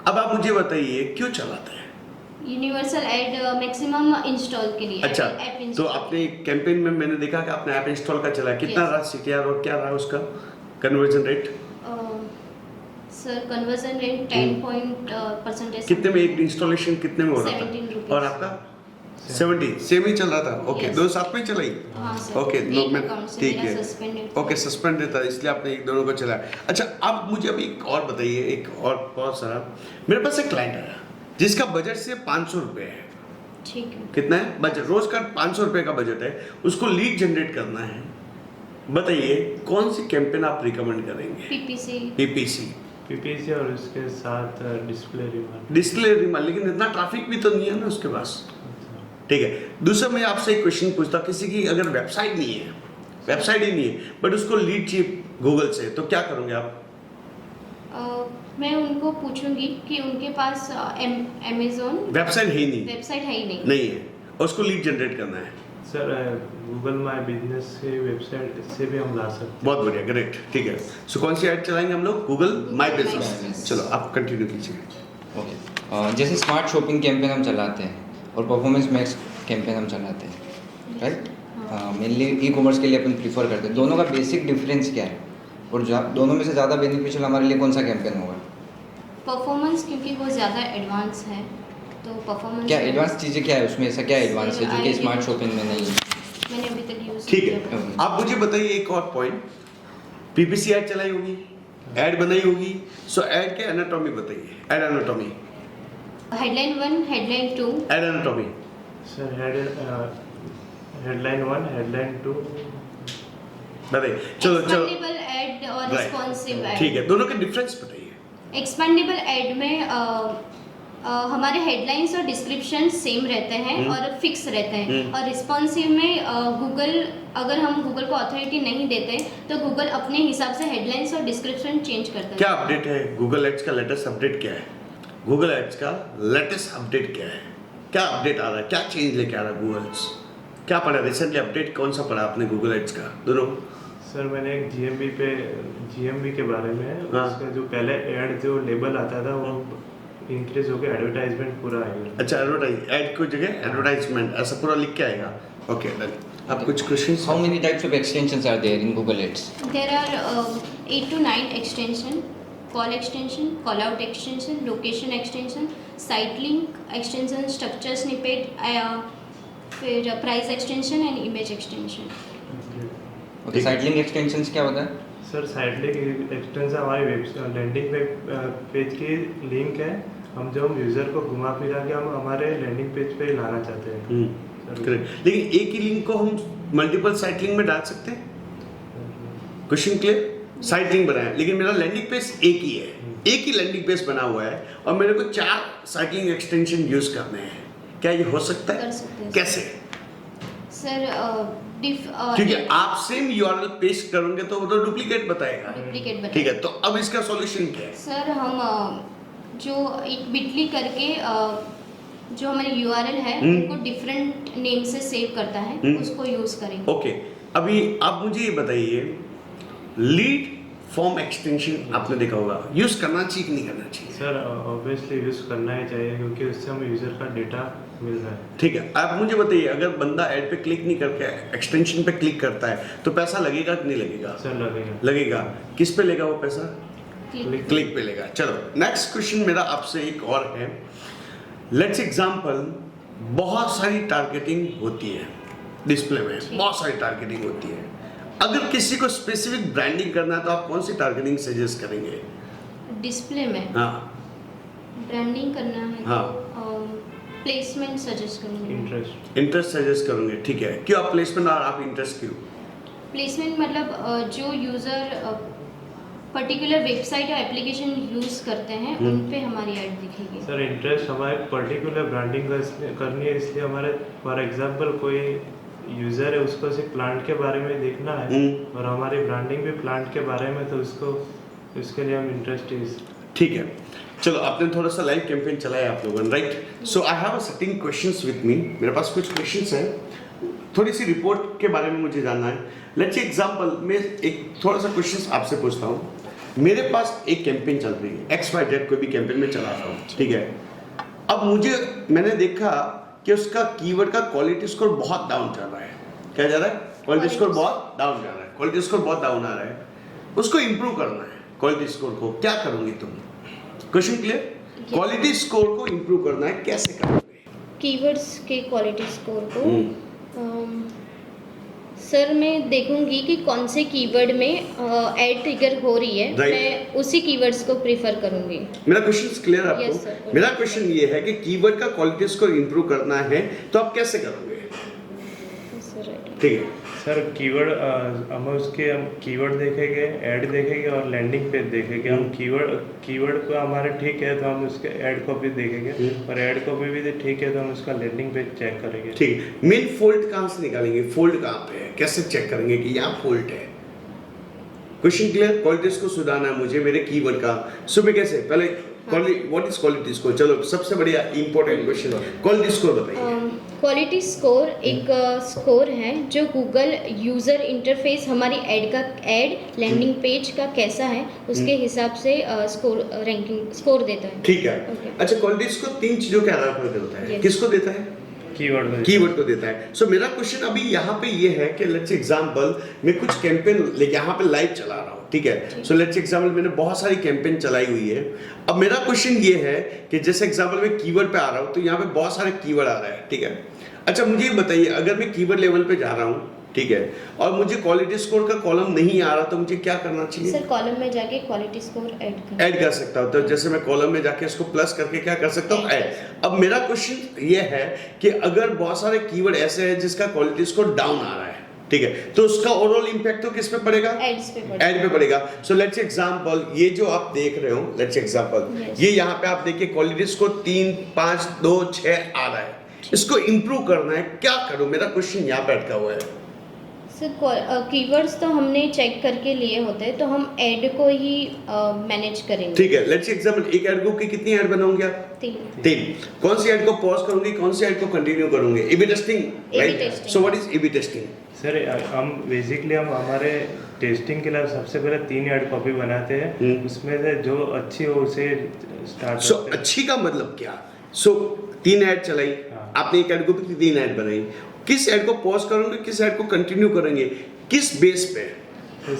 S1: अब आप मुझे बताइए क्यों चलाते हैं?
S3: यूनिवर्सल ऐड मैक्सिमम इंस्टॉल के लिए।
S1: अच्छा,
S3: ऐप
S1: तो
S3: इंस्टॉल।
S1: आपने कैंपेन में मैंने देखा कि आपने ऐप इंस्टॉल का चलाया, कितना
S3: Yes.
S1: रहा CTR और क्या रहा उसका conversion rate?
S3: Sir conversion rate 10%
S1: कितने में एक इंस्टॉलेशन कितने में हो रहा
S3: 17
S1: था?
S3: रुपीस।
S1: और आपका 70 सेम ही चल रहा था। Okay,
S3: Yes.
S1: दो साथ में चलाई?
S3: हाँ सर।
S1: ओके, नो
S3: एक
S1: मैं
S3: अकाउंट से
S1: ठीक
S3: मेरा
S1: है।
S3: सस्पेंडेड।
S1: ओके, सस्पेंडेड था इसलिए आपने एक दोनों को चलाया। अच्छा, अब मुझे अभी एक और बताइए, एक और बहुत सारा, मेरे पास एक क्लाइंट है जिसका बजट से 500 रुपये है।
S3: ठीक है।
S1: कितना है बजट? रोज का 500 रुपये का बजट है, उसको लीड जनरेट करना है। बताइए कौन सी कैंपेन आप रिकमेंड करेंगे?
S3: पीपीसी।
S2: पीपीसी और उसके साथ डिस्प्ले रिमार्क।
S1: डिस्प्ले रिमार, लेकिन इतना ट्रैफिक भी तो नहीं है ना उसके पास। ठीक है, दूसरा मैं आपसे एक क्वेश्चन पूछता, किसी की अगर वेबसाइट नहीं है, वेबसाइट ही नहीं है, बट उसको लीड चाहिए गूगल से, तो क्या करोगे आप?
S3: मैं उनको पूछूंगी कि उनके पास अमेजोन
S1: वेबसाइट है ही नहीं,
S3: वेबसाइट है ही नहीं।
S1: नहीं है, और उसको लीड जनरेट करना है।
S2: सर गूगल माय बिजनेस से वेबसाइट से भी हम ला सकते हैं।
S1: बहुत बढ़िया, ग्रेट। ठीक है, सो कौन सी ऐड चलाएंगे हम लोग? Google my
S3: My
S1: business.
S4: Business।
S1: चलो आप कंटिन्यू कीजिए।
S4: ओके, जैसे स्मार्ट शॉपिंग कैंपेन हम चलाते हैं और परफॉर्मेंस मैक्स कैंपेन हम चलाते हैं, राइट? मेनली ई कॉमर्स के लिए अपन प्रीफर करते हैं। दोनों का बेसिक डिफरेंस क्या है, और दोनों में से ज़्यादा बेनिफिशियल हमारे लिए कौन सा कैंपेन होगा?
S3: परफॉर्मेंस, क्योंकि वो ज़्यादा एडवांस है, तो परफॉर्मेंस।
S4: क्या एडवांस चीज़ें क्या है उसमें, ऐसा क्या एडवांस है जो कि स्मार्ट शॉपिंग में नहीं है?
S3: मैंने अभी तक यूज
S1: ठीक है, आप मुझे बताइए एक और पॉइंट, पीपीसी ऐड चलाई होगी, ऐड बनाई होगी, सो ऐड के एनाटॉमी बताइए। Add anatomy,
S3: headline 1, headline 2।
S1: Add anatomy.
S2: Sir headline 1, headline 2।
S1: बताइए, चलो चलो,
S3: एक्सपेंडेबल ऐड और
S1: Right.
S3: Responsive add.
S1: ठीक है, दोनों के डिफरेंस बताइए।
S3: एक्सपेंडेबल ऐड में हमारे हेडलाइंस और डिस्क्रिप्शन सेम रहते हैं और फिक्स रहते हैं, और रिस्पॉन्सिव में गूगल, अगर हम गूगल को अथॉरिटी नहीं देते तो गूगल अपने हिसाब से हेडलाइंस और डिस्क्रिप्शन चेंज करता है।
S1: क्या अपडेट है गूगल एड्स का? लेटेस्ट अपडेट क्या है गूगल एड्स का? लेटेस्ट अपडेट क्या है? क्या अपडेट आ रहा है, क्या चेंज लेके आ रहा है गूगल? क्या पढ़ा रिसेंटली अपडेट, कौन सा पढ़ा आपने गूगल एड्स का? दोनों।
S2: सर मैंने एक जीएमबी के बारे में,
S1: हाँ।
S2: उसका जो पहले ऐड जो लेबल आता था वो इंक्रीज होकर एडवर्टाइजमेंट पूरा आएगा।
S1: अच्छा, एडवर्टाइज, ऐड को जगह एडवर्टाइजमेंट ऐसा पूरा लिख के आएगा। Okay, done. अब कुछ questions?
S4: How many types of extensions are there in Google ads?
S3: There are 8 to 9 extension, call extension, call out extension, location extension, site link extension, structure snippet, फिर price extension and image extension.
S4: Okay, site link extensions क्या होता है?
S2: Sir site link extension हमारी web landing page की link है, हम जब हम यूज़र को घुमा फिरा के हम हमारे लैंडिंग पेज पे लाना चाहते हैं।
S1: करेक्ट, लेकिन एक ही लिंक को हम मल्टीपल साइट लिंक में डाल सकते हैं? Question clear? साइट लिंक बनाया, लेकिन मेरा लैंडिंग पेज एक ही है, एक ही लैंडिंग पेज बना हुआ है और मेरे को 4 साइट लिंक एक्सटेंशन यूज करने हैं। क्या ये हो सकता है?
S3: कर सकते हैं।
S1: कैसे?
S3: सर
S1: क्योंकि आप सेम यूआरएल पेस्ट करोगे तो वो तो डुप्लीकेट बताएगा।
S3: डुप्लीकेट बता।
S1: ठीक है, तो अब इसका सॉल्यूशन क्या है?
S3: सर हम जो एक बिटली करके जो हमारी यूआरएल है उनको डिफरेंट नेम से सेव करता है, उसको यूज करेंगे।
S1: ओके, अभी आप मुझे ये बताइए, लीड फॉर्म एक्सटेंशन आपने देखा होगा, यूज करना चाहिए कि नहीं करना चाहिए?
S2: सर ऑब्वियसली यूज़ करना ही चाहिए, क्योंकि उससे हमें यूज़र का डेटा मिल रहा है।
S1: ठीक है, आप मुझे बताइए, अगर बंदा ऐड पे क्लिक नहीं करके एक्सटेंशन पे क्लिक करता है तो पैसा लगेगा कि नहीं लगेगा?
S2: सर लगेगा।
S1: लगेगा। किस पे लेगा वो पैसा?
S3: क्लिक।
S1: क्लिक पे लेगा। चलो, नेक्स्ट क्वेश्चन मेरा आपसे एक और है। लेट्स एग्जांपल, बहुत सारी टारगेटिंग होती है डिस्प्ले में, बहुत सारी टारगेटिंग होती है। अगर किसी को स्पेसिफिक ब्रांडिंग करना है तो आप कौन सी टारगेटिंग सजेस्ट करेंगे?
S3: डिस्प्ले में
S1: हाँ,
S3: ब्रांडिंग करना है
S1: हाँ।
S3: तो प्लेसमेंट सजेस्ट करूंगी।
S2: इंटरेस्ट।
S1: इंटरेस्ट सजेस्ट करोगे, ठीक है। क्यों आप प्लेसमेंट और आप इंटरेस्ट क्यों?
S3: प्लेसमेंट मतलब जो यूज़र पर्टिकुलर वेबसाइट या एप्लीकेशन यूज़ करते हैं उन पे हमारी ऐड दिखेगी।
S2: सर इंटरेस्ट हमारे पर्टिकुलर ब्रांडिंग करनी है, इसलिए हमारे फॉर एग्जांपल कोई यूज़र है उसको सिर्फ प्लांट के बारे में देखना है और हमारी ब्रांडिंग भी प्लांट के बारे में, तो उसके लिए हम इंटरेस्ट
S1: ठीक है, चलो आपने थोड़ा सा लाइव कैंपेन चलाया आप लोगों ने, right? So I have a certain questions with me, मेरे पास कुछ क्वेश्चंस हैं, थोड़ी सी रिपोर्ट के बारे में मुझे जानना है। लेट्स एग्जांपल मैं एक थोड़ा सा क्वेश्चंस आपसे पूछता हूँ। मेरे पास एक कैंपेन चल रही है, XYZ कोई भी कैंपेन में चला रहा हूँ, ठीक है? अब मैंने देखा कि उसका कीवर्ड का क्वालिटी स्कोर बहुत डाउन चल रहा है। क्या जा रहा है? क्वालिटी स्कोर बहुत डाउन जा रहा है, क्वालिटी स्कोर बहुत डाउन आ रहा है। उसको इंप्रूव करना है क्वालिटी स्कोर को, क्या करोगे तुम? Question clear? क्वालिटी स्कोर को इंप्रूव करना है, कैसे करोगे?
S3: कीवर्ड्स के क्वालिटी स्कोर को सर मैं देखूंगी कि कौन से कीवर्ड में ऐड ट्रिगर हो रही है, मैं उसी कीवर्ड्स को प्रीफर करूंगी।
S1: मेरा क्वेश्चन क्लियर आपको?
S3: Yes, sir.
S1: मेरा क्वेश्चन ये है कि कीवर्ड का क्वालिटी स्कोर इंप्रूव करना है तो आप कैसे करोगे? ठीक है
S2: सर कीवर्ड हम कीवर्ड देखेंगे, ऐड देखेंगे और लैंडिंग पेज देखेंगे। हम कीवर्ड को हमारे ठीक है तो हम उसके ऐड कॉपी देखेंगे और ऐड कॉपी भी ठीक है तो हम उसका लैंडिंग पेज चेक करेंगे।
S1: ठीक है, मेन फॉल्ट कहाँ से निकालेंगे? फॉल्ट कहाँ पे है, कैसे चेक करेंगे कि यहाँ फॉल्ट है? Question clear? क्वालिटीज को सुधारना है मुझे मेरे कीवर्ड का, सो मैं कैसे पहले व्हाट इज क्वालिटी स्कोर? चलो सबसे बढ़िया इंपॉर्टेंट क्वेश्चन क्वालिटी स्कोर बताइए।
S3: क्वालिटी स्कोर एक स्कोर है जो गूगल यूज़र इंटरफेस हमारी ऐड लैंडिंग पेज का कैसा है उसके हिसाब से स्कोर देता है।
S1: ठीक है, अच्छा क्वालिटी स्कोर 3 चीजों के आधार पर देता है। किसको देता है? कीवर्ड को देता है। सो मेरा क्वेश्चन अभी यहाँ पे ये है कि लेट्स एग्जांपल मैं कुछ कैंपेन यहाँ पे लाइव चला रहा हूँ, ठीक है? सो लेट्स एग्जांपल मैंने बहुत सारी कैंपेन चलाई हुई है। अब मेरा क्वेश्चन ये है कि जैसे एग्जांपल मैं कीवर्ड पे आ रहा हूँ तो यहाँ पे बहुत सारे कीवर्ड आ रहे हैं, ठीक है? अच्छा मुझे ये बताइए, अगर मैं कीवर्ड लेवल पे जा रहा हूँ, ठीक है, और मुझे क्वालिटी स्कोर का कॉलम नहीं आ रहा तो मुझे क्या करना चाहिए?
S3: सर कॉलम में जाके क्वालिटी स्कोर
S1: ऐड कर सकता हूँ। तो जैसे मैं कॉलम में जाके इसको प्लस करके क्या कर सकता हूँ? ऐड। अब मेरा क्वेश्चन ये है कि अगर बहुत सारे कीवर्ड ऐसे हैं जिसका क्वालिटी स्कोर डाउन आ रहा है, ठीक है, तो उसका ओवरऑल इंपैक्ट तो किस पे पड़ेगा? ऐड पे पड़ेगा। सो लेट्स एग्जांपल ये जो आप देख रहे हो, लेट्स एग्जांपल ये यहाँ पे आप देखिए क्वालिटी स्कोर 3, 5, 2, 6 आ रहा है, इसको इंप्रूव करना है, क्या करूँ? मेरा क्वेश्चन यहाँ पे अटका हुआ है।
S3: सर कीवर्ड्स तो हमने चेक करके लिए होते हैं तो हम ऐड को ही मैनेज करेंगे।
S1: ठीक है, लेट्स एग्जांपल एक ऐड ग्रुप की कितनी ऐड बनाओगे आप? 3। कौन सी ऐड को पॉज करूंगी, कौन सी ऐड को कंटिन्यू करूंगी? A B testing, right? So what is A B testing?
S2: Sir हम बेसिकली हम हमारे टेस्टिंग के लिए सबसे पहले 3 ऐड कॉपी बनाते हैं, उसमें से जो अच्छी हो उसे स्टार्ट।
S1: सो अच्छी का मतलब क्या? सो 3 ऐड चलाई, आपने एक ऐड ग्रुप की 3 ऐड बनाई, किस ऐड को पॉज करोगे, किस ऐड को कंटिन्यू करेंगे, किस बेस पे?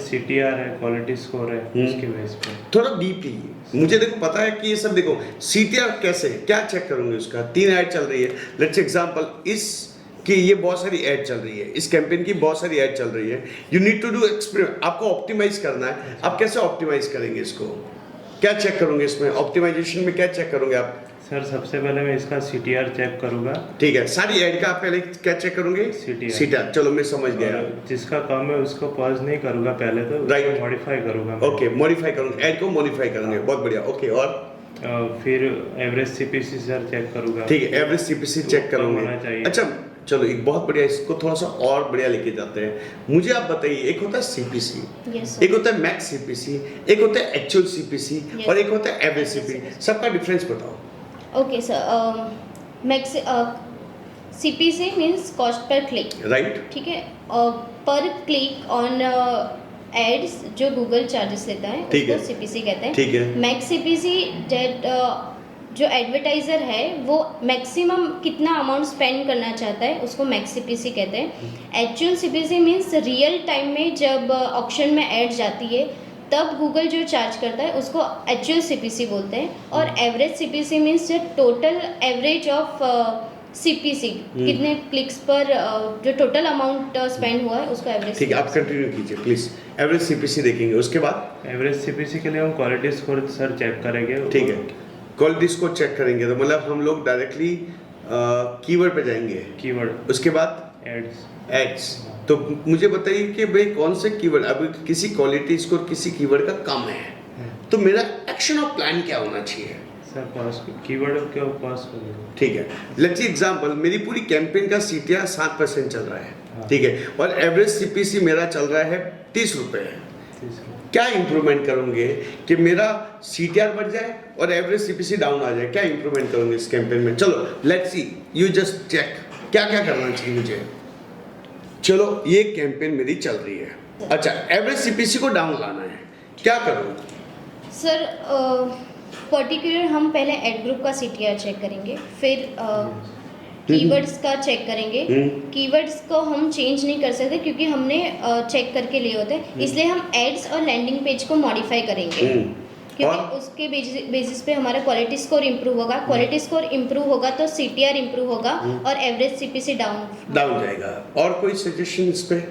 S2: CTR है, क्वालिटी स्कोर है, उसके बेस पे।
S1: थोड़ा डीपली मुझे देखो पता है कि ये सब देखो CTR कैसे क्या चेक करोगे उसका? 3 ऐड चल रही है, लेट्स एग्जांपल इस कि ये बहुत सारी ऐड चल रही है, इस कैंपेन की बहुत सारी ऐड चल रही है, you need to do experiment, आपको ऑप्टिमाइज करना है। आप कैसे ऑप्टिमाइज करेंगे इसको? क्या चेक करोगे इसमें? ऑप्टिमाइजेशन में क्या चेक करोगे आप?
S2: सर सबसे पहले मैं इसका CTR चेक करूंगा।
S1: ठीक है, सारी ऐड का आप पहले क्या चेक करोगे? CTR। चलो मैं समझ गया।
S2: जिसका कम है उसको पॉज नहीं करूंगा पहले, तो
S1: राइट,
S2: मॉडिफाई करूंगा।
S1: ओके, मॉडिफाई करूंगा, ऐड को मॉडिफाई करेंगे, बहुत बढ़िया। ओके, और
S2: फिर एवरेज CPC सर चेक करूंगा।
S1: ठीक है, एवरेज CPC चेक करोगे। अच्छा चलो एक बहुत बढ़िया, इसको थोड़ा सा और बढ़िया लेके जाते हैं। मुझे आप बताइए, एक होता है CPC, एक होता है मैक्स CPC, एक होता है एक्चुअल CPC, और एक होता है एवरेज CPC, सबका डिफरेंस बताओ।
S3: Okay sir, max CPC means cost per click, right? ठीक है, पर क्लिक ऑन एड्स जो गूगल चार्जेस लेता है उसको CPC कहते हैं। ठीक है, मैक्स CPC जो एडवर्टाइजर है वो मैक्सिमम कितना अमाउंट स्पेंड करना चाहता है उसको मैक्स CPC कहते हैं। Actual CPC means real time में जब ऑक्शन में ऐड जाती है तब गूगल जो चार्ज करता है उसको एक्चुअल CPC बोलते हैं। और एवरेज CPC मीन्स जो टोटल एवरेज ऑफ CPC कितने क्लिक्स पर जो टोटल अमाउंट स्पेंड हुआ है उसको एवरेज।
S1: ठीक है, आप कंटिन्यू कीजिए प्लीज। एवरेज CPC देखेंगे, उसके बाद
S2: एवरेज CPC के लिए हम क्वालिटी स्कोर सर चेक करेंगे।
S1: ठीक है, क्वालिटी स्कोर चेक करेंगे तो मतलब हम लोग डायरेक्टली कीवर्ड पे जाएंगे,
S2: कीवर्ड,
S1: उसके बाद
S2: एड्स,
S1: एड्स। तो मुझे बताइए कि भाई कौन से कीवर्ड, अभी किसी क्वालिटी स्कोर किसी कीवर्ड का कम है, तो मेरा एक्शन और प्लान क्या होना चाहिए?
S2: सर पॉज कीवर्ड के पॉज कर दो।
S1: ठीक है, लेट्स सी एग्जांपल, मेरी पूरी कैंपेन का CTR 7% चल रहा है,
S2: हाँ।
S1: ठीक है, और एवरेज CPC मेरा चल रहा है 30 रुपये है। क्या इंप्रूवमेंट करोगे कि मेरा CTR बढ़ जाए और एवरेज CPC डाउन आ जाए? क्या इंप्रूवमेंट करोगे इस कैंपेन में? चलो let's see, you just check क्या क्या करना चाहिए मुझे। चलो ये कैंपेन मेरी चल रही है, अच्छा एवरेज CPC को डाउन लाना है, क्या करूँ?
S3: सर पर्टिकुलर हम पहले एड ग्रुप का CTR चेक करेंगे, फिर कीवर्ड्स का चेक करेंगे। कीवर्ड्स को हम चेंज नहीं कर सकते क्योंकि हमने चेक करके लिए होते हैं, इसलिए हम एड्स और लैंडिंग पेज को मॉडिफाई करेंगे क्योंकि
S1: और?
S3: उसके बेसिस पे हमारा क्वालिटी स्कोर इम्प्रूव होगा। क्वालिटी स्कोर इम्प्रूव होगा तो CTR इम्प्रूव होगा और एवरेज CPC डाउन
S1: जाएगा। और कोई सजेशन इस पे?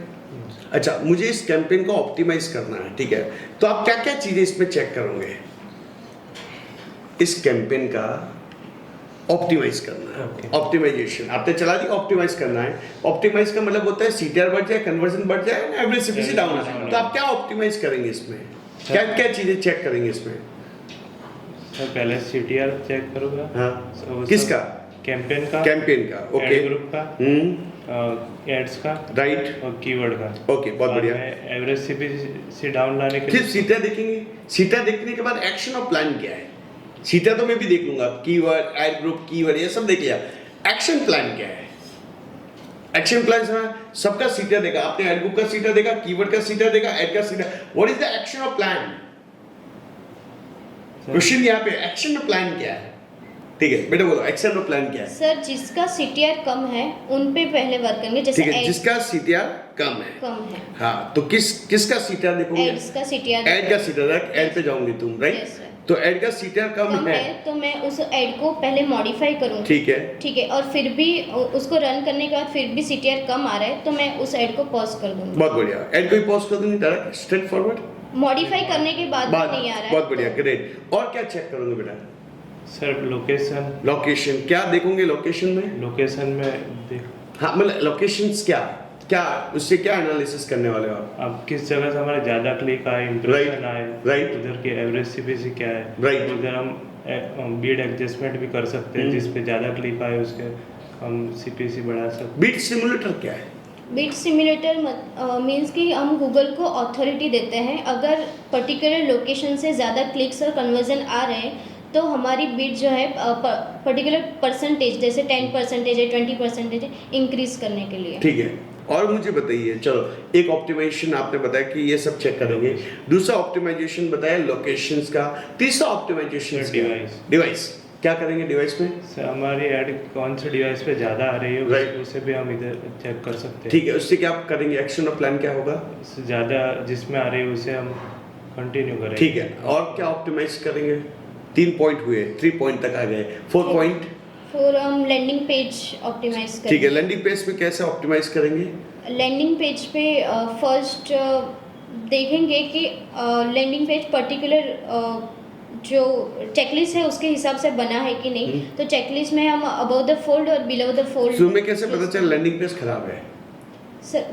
S1: अच्छा, मुझे इस कैंपेन को ऑप्टिमाइज करना है, ठीक है, तो आप क्या क्या चीजें इसमें चेक करोगे? इस कैंपेन का ऑप्टिमाइज करना है,
S2: Okay.
S1: ऑप्टिमाइजेशन आपने चला दी, ऑप्टिमाइज करना है। ऑप्टिमाइज का मतलब होता है CTR बढ़ जाए, कन्वर्जन बढ़ जाए, एवरेज CPC डाउन आ जाए। तो आप क्या ऑप्टिमाइज करेंगे इसमें? क्या क्या चीजें चेक करेंगे इसमें?
S2: सर पहले CTR चेक करूँगा।
S1: हाँ, किसका?
S2: कैंपेन का,
S1: कैंपेन का, ओके,
S2: एड ग्रुप का, एड्स का,
S1: राइट,
S2: और कीवर्ड का।
S1: ओके, बहुत बढ़िया।
S2: एवरेज CPC डाउन लाने के
S1: फिर सीटा देखेंगे, सीटा देखने के बाद एक्शन और प्लान क्या है? सीटा तो मैं भी देख लूंगा, कीवर्ड, एड ग्रुप, कीवर्ड ये सब देख लिया, एक्शन प्लान क्या है? एक्शन प्लान सबका सीटा देखा आपने, एड ग्रुप का सीटा देखा, कीवर्ड का सीटा देखा, एड का सीटा, व्हाट इज द एक्शन और प्लान? क्वेश्चन यहाँ पे एक्शन और प्लान क्या है? ठीक है बेटा बोलो, एक्शन और प्लान क्या है?
S3: सर जिसका CTR कम है उन पे पहले वर्क करेंगे, जैसे
S1: ठीक है, जिसका CTR कम है, हाँ, तो किसका CTR देखोगे?
S3: एड्स का CTR,
S1: एड का सीटा, एड पे जाओगे तुम, राइट?
S3: Yes, sir.
S1: तो एड का CTR कम है,
S3: तो मैं उस एड को पहले मॉडिफाई करूंगी,
S1: ठीक है,
S3: ठीक है, और फिर भी उसको रन करने के बाद फिर भी CTR कम आ रहा है तो मैं उस एड को पॉज कर दूंगी।
S1: बहुत बढ़िया, एड को ही पॉज कर दूंगी, डायरेक्ट स्ट्रेट फॉरवर्ड,
S3: मॉडिफाई करने के बाद भी नहीं आ रहा है।
S1: बहुत बढ़िया, ग्रेट। और क्या चेक करोगे बेटा?
S2: सर लोकेशन,
S1: लोकेशन क्या देखोगे? लोकेशन में,
S2: लोकेशन में देख,
S1: हाँ मतलब लोकेशंस क्या क्या उससे क्या एनालिसिस करने वाले हो आप?
S2: अब किस जगह से हमारे ज़्यादा क्लिक आए, इंप्रेशन आए, उधर की एवरेज CPC क्या है,
S1: Right.
S2: उधर हम बीड एडजस्टमेंट भी कर सकते हैं, जिस पे ज़्यादा क्लिक आए उसके हम CPC बढ़ा सकते हैं।
S1: बीट सिमुलेटर क्या है?
S3: बीट सिमुलेटर मीन्स कि हम गूगल को अथॉरिटी देते हैं, अगर पर्टिकुलर लोकेशन से ज़्यादा क्लिक्स और कन्वर्जन आ रहे हैं तो हमारी बीट जो है पर्टिकुलर परसेंटेज, जैसे 10% है, 20% है, इंक्रीज करने के लिए।
S1: ठीक है, और मुझे बताइए, चलो एक ऑप्टिमाइजेशन आपने बताया कि ये सब चेक करोगे, दूसरा ऑप्टिमाइजेशन बताया लोकेशंस का, तीसरा ऑप्टिमाइजेशन डिवाइस क्या करेंगे? डिवाइस में
S2: सर हमारी ऐड कौन से डिवाइस पे ज़्यादा आ रही है,
S1: Right.
S2: उसे भी हम इधर चेक कर सकते हैं।
S1: ठीक है, उससे क्या आप करेंगे? एक्शन और प्लान क्या होगा?
S2: ज़्यादा जिसमें आ रही है उसे हम कंटिन्यू करेंगे।
S1: ठीक है, और क्या ऑप्टिमाइज करेंगे? 3 पॉइंट हुए, 3 पॉइंट तक आ गए, 4 पॉइंट,
S3: फिर हम लैंडिंग पेज ऑप्टिमाइज करेंगे।
S1: ठीक है, लैंडिंग पेज पे कैसे ऑप्टिमाइज करेंगे?
S3: लैंडिंग पेज पे फर्स्ट देखेंगे कि लैंडिंग पेज पर्टिकुलर जो चेकलिस्ट है उसके हिसाब से बना है कि नहीं, तो चेकलिस्ट में हम अबव द फोल्ड और बिलो द फोल्ड,
S1: शुरू में कैसे पता चला लैंडिंग पेज खराब है?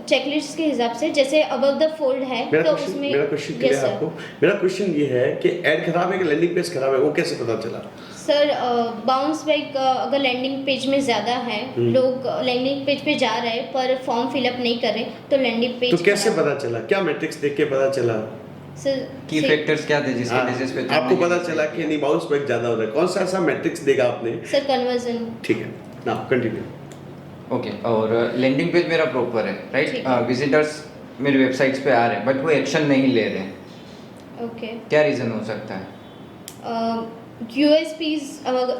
S3: चेकलिस्ट के हिसाब से, जैसे अबव द फोल्ड है तो उसमें
S1: मेरा क्वेश्चन क्लियर है आपको? मेरा क्वेश्चन ये है कि ऐड खराब है कि लैंडिंग पेज खराब है, वो कैसे पता चला?
S3: सर बाउंस बैक अगर लैंडिंग पेज में ज़्यादा है, लोग लैंडिंग पेज पे जा रहे हैं पर फॉर्म फिलअप नहीं कर रहे, तो लैंडिंग पेज
S1: तो कैसे पता चला? क्या मैट्रिक्स देख के पता चला?
S3: सर
S4: की फैक्टर्स क्या थे जिसके बेसिस पे
S1: आपको पता चला कि नहीं बाउंस बैक ज्यादा हो रहा है? कौन सा ऐसा मैट्रिक्स देगा आपने?
S3: Sir conversion.
S1: ठीक है, नाउ कंटिन्यू।
S4: ओके, और लैंडिंग पेज मेरा प्रॉपर है,
S3: ठीक
S4: राइट?
S3: है।
S4: विजिटर्स मेरे वेबसाइट्स पे आ रहे हैं बट वो एक्शन नहीं ले रहे हैं,
S3: ओके,
S4: क्या रीज़न हो सकता है?
S3: USPs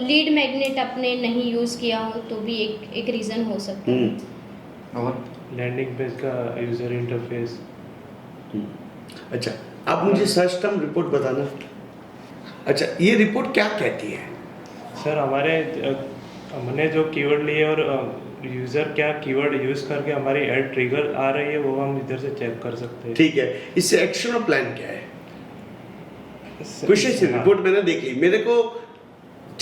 S3: लीड मैग्नेट आपने नहीं यूज़ किया हो तो भी एक रीज़न हो सकता है।
S4: और
S2: लैंडिंग पेज का यूज़र इंटरफेस।
S1: अच्छा, आप मुझे सर्च टर्म रिपोर्ट बताना। अच्छा, ये रिपोर्ट क्या कहती है?
S2: सर हमने जो कीवर्ड लिए और यूज़र क्या कीवर्ड यूज़ करके हमारी ऐड ट्रिगर आ रही है वो हम इधर से चेक कर सकते हैं।
S1: ठीक है, इससे एक्शन और प्लान क्या है? क्वेश्चन से
S2: हाँ।
S1: रिपोर्ट मैंने देख ली, मेरे को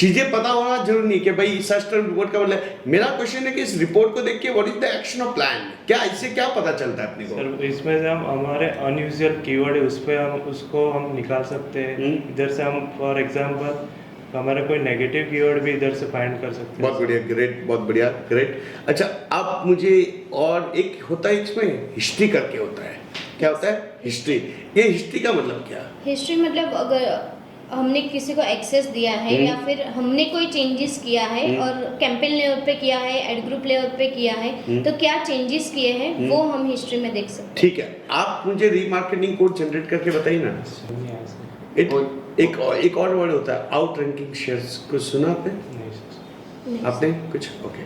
S1: चीजें पता होना जरूरी नहीं कि भाई सर्च टर्म रिपोर्ट का मतलब। मेरा क्वेश्चन है कि इस रिपोर्ट को देख के what is the action of plan, क्या इससे क्या पता चलता है अपने को?
S2: सर इसमें से हम हमारे अनयूजुअल कीवर्ड है उस पे हम उसको हम निकाल सकते हैं। इधर से हम फॉर एग्जांपल हमारा कोई नेगेटिव कीवर्ड भी इधर से फाइंड कर सकते हैं।
S1: बहुत बढ़िया, ग्रेट, बहुत बढ़िया, ग्रेट। अच्छा, आप मुझे और एक होता है इसमें हिस्ट्री करके होता है, क्या होता है हिस्ट्री? ये हिस्ट्री का मतलब क्या?
S3: हिस्ट्री मतलब अगर हमने किसी को एक्सेस दिया है या फिर हमने कोई चेंजेस किया है और कैंपेन लेवल पे किया है, एड ग्रुप लेवल पे किया है, तो क्या चेंजेस किए हैं वो हम हिस्ट्री में देख सकते हैं।
S1: ठीक है, आप मुझे रीमार्केटिंग कोड जनरेट करके बताइए ना। एक और वर्ड होता है आउट रैंकिंग शेयर्स, कुछ सुना आपने?
S2: नहीं सर।
S3: नहीं।
S1: आपने कुछ? ओके।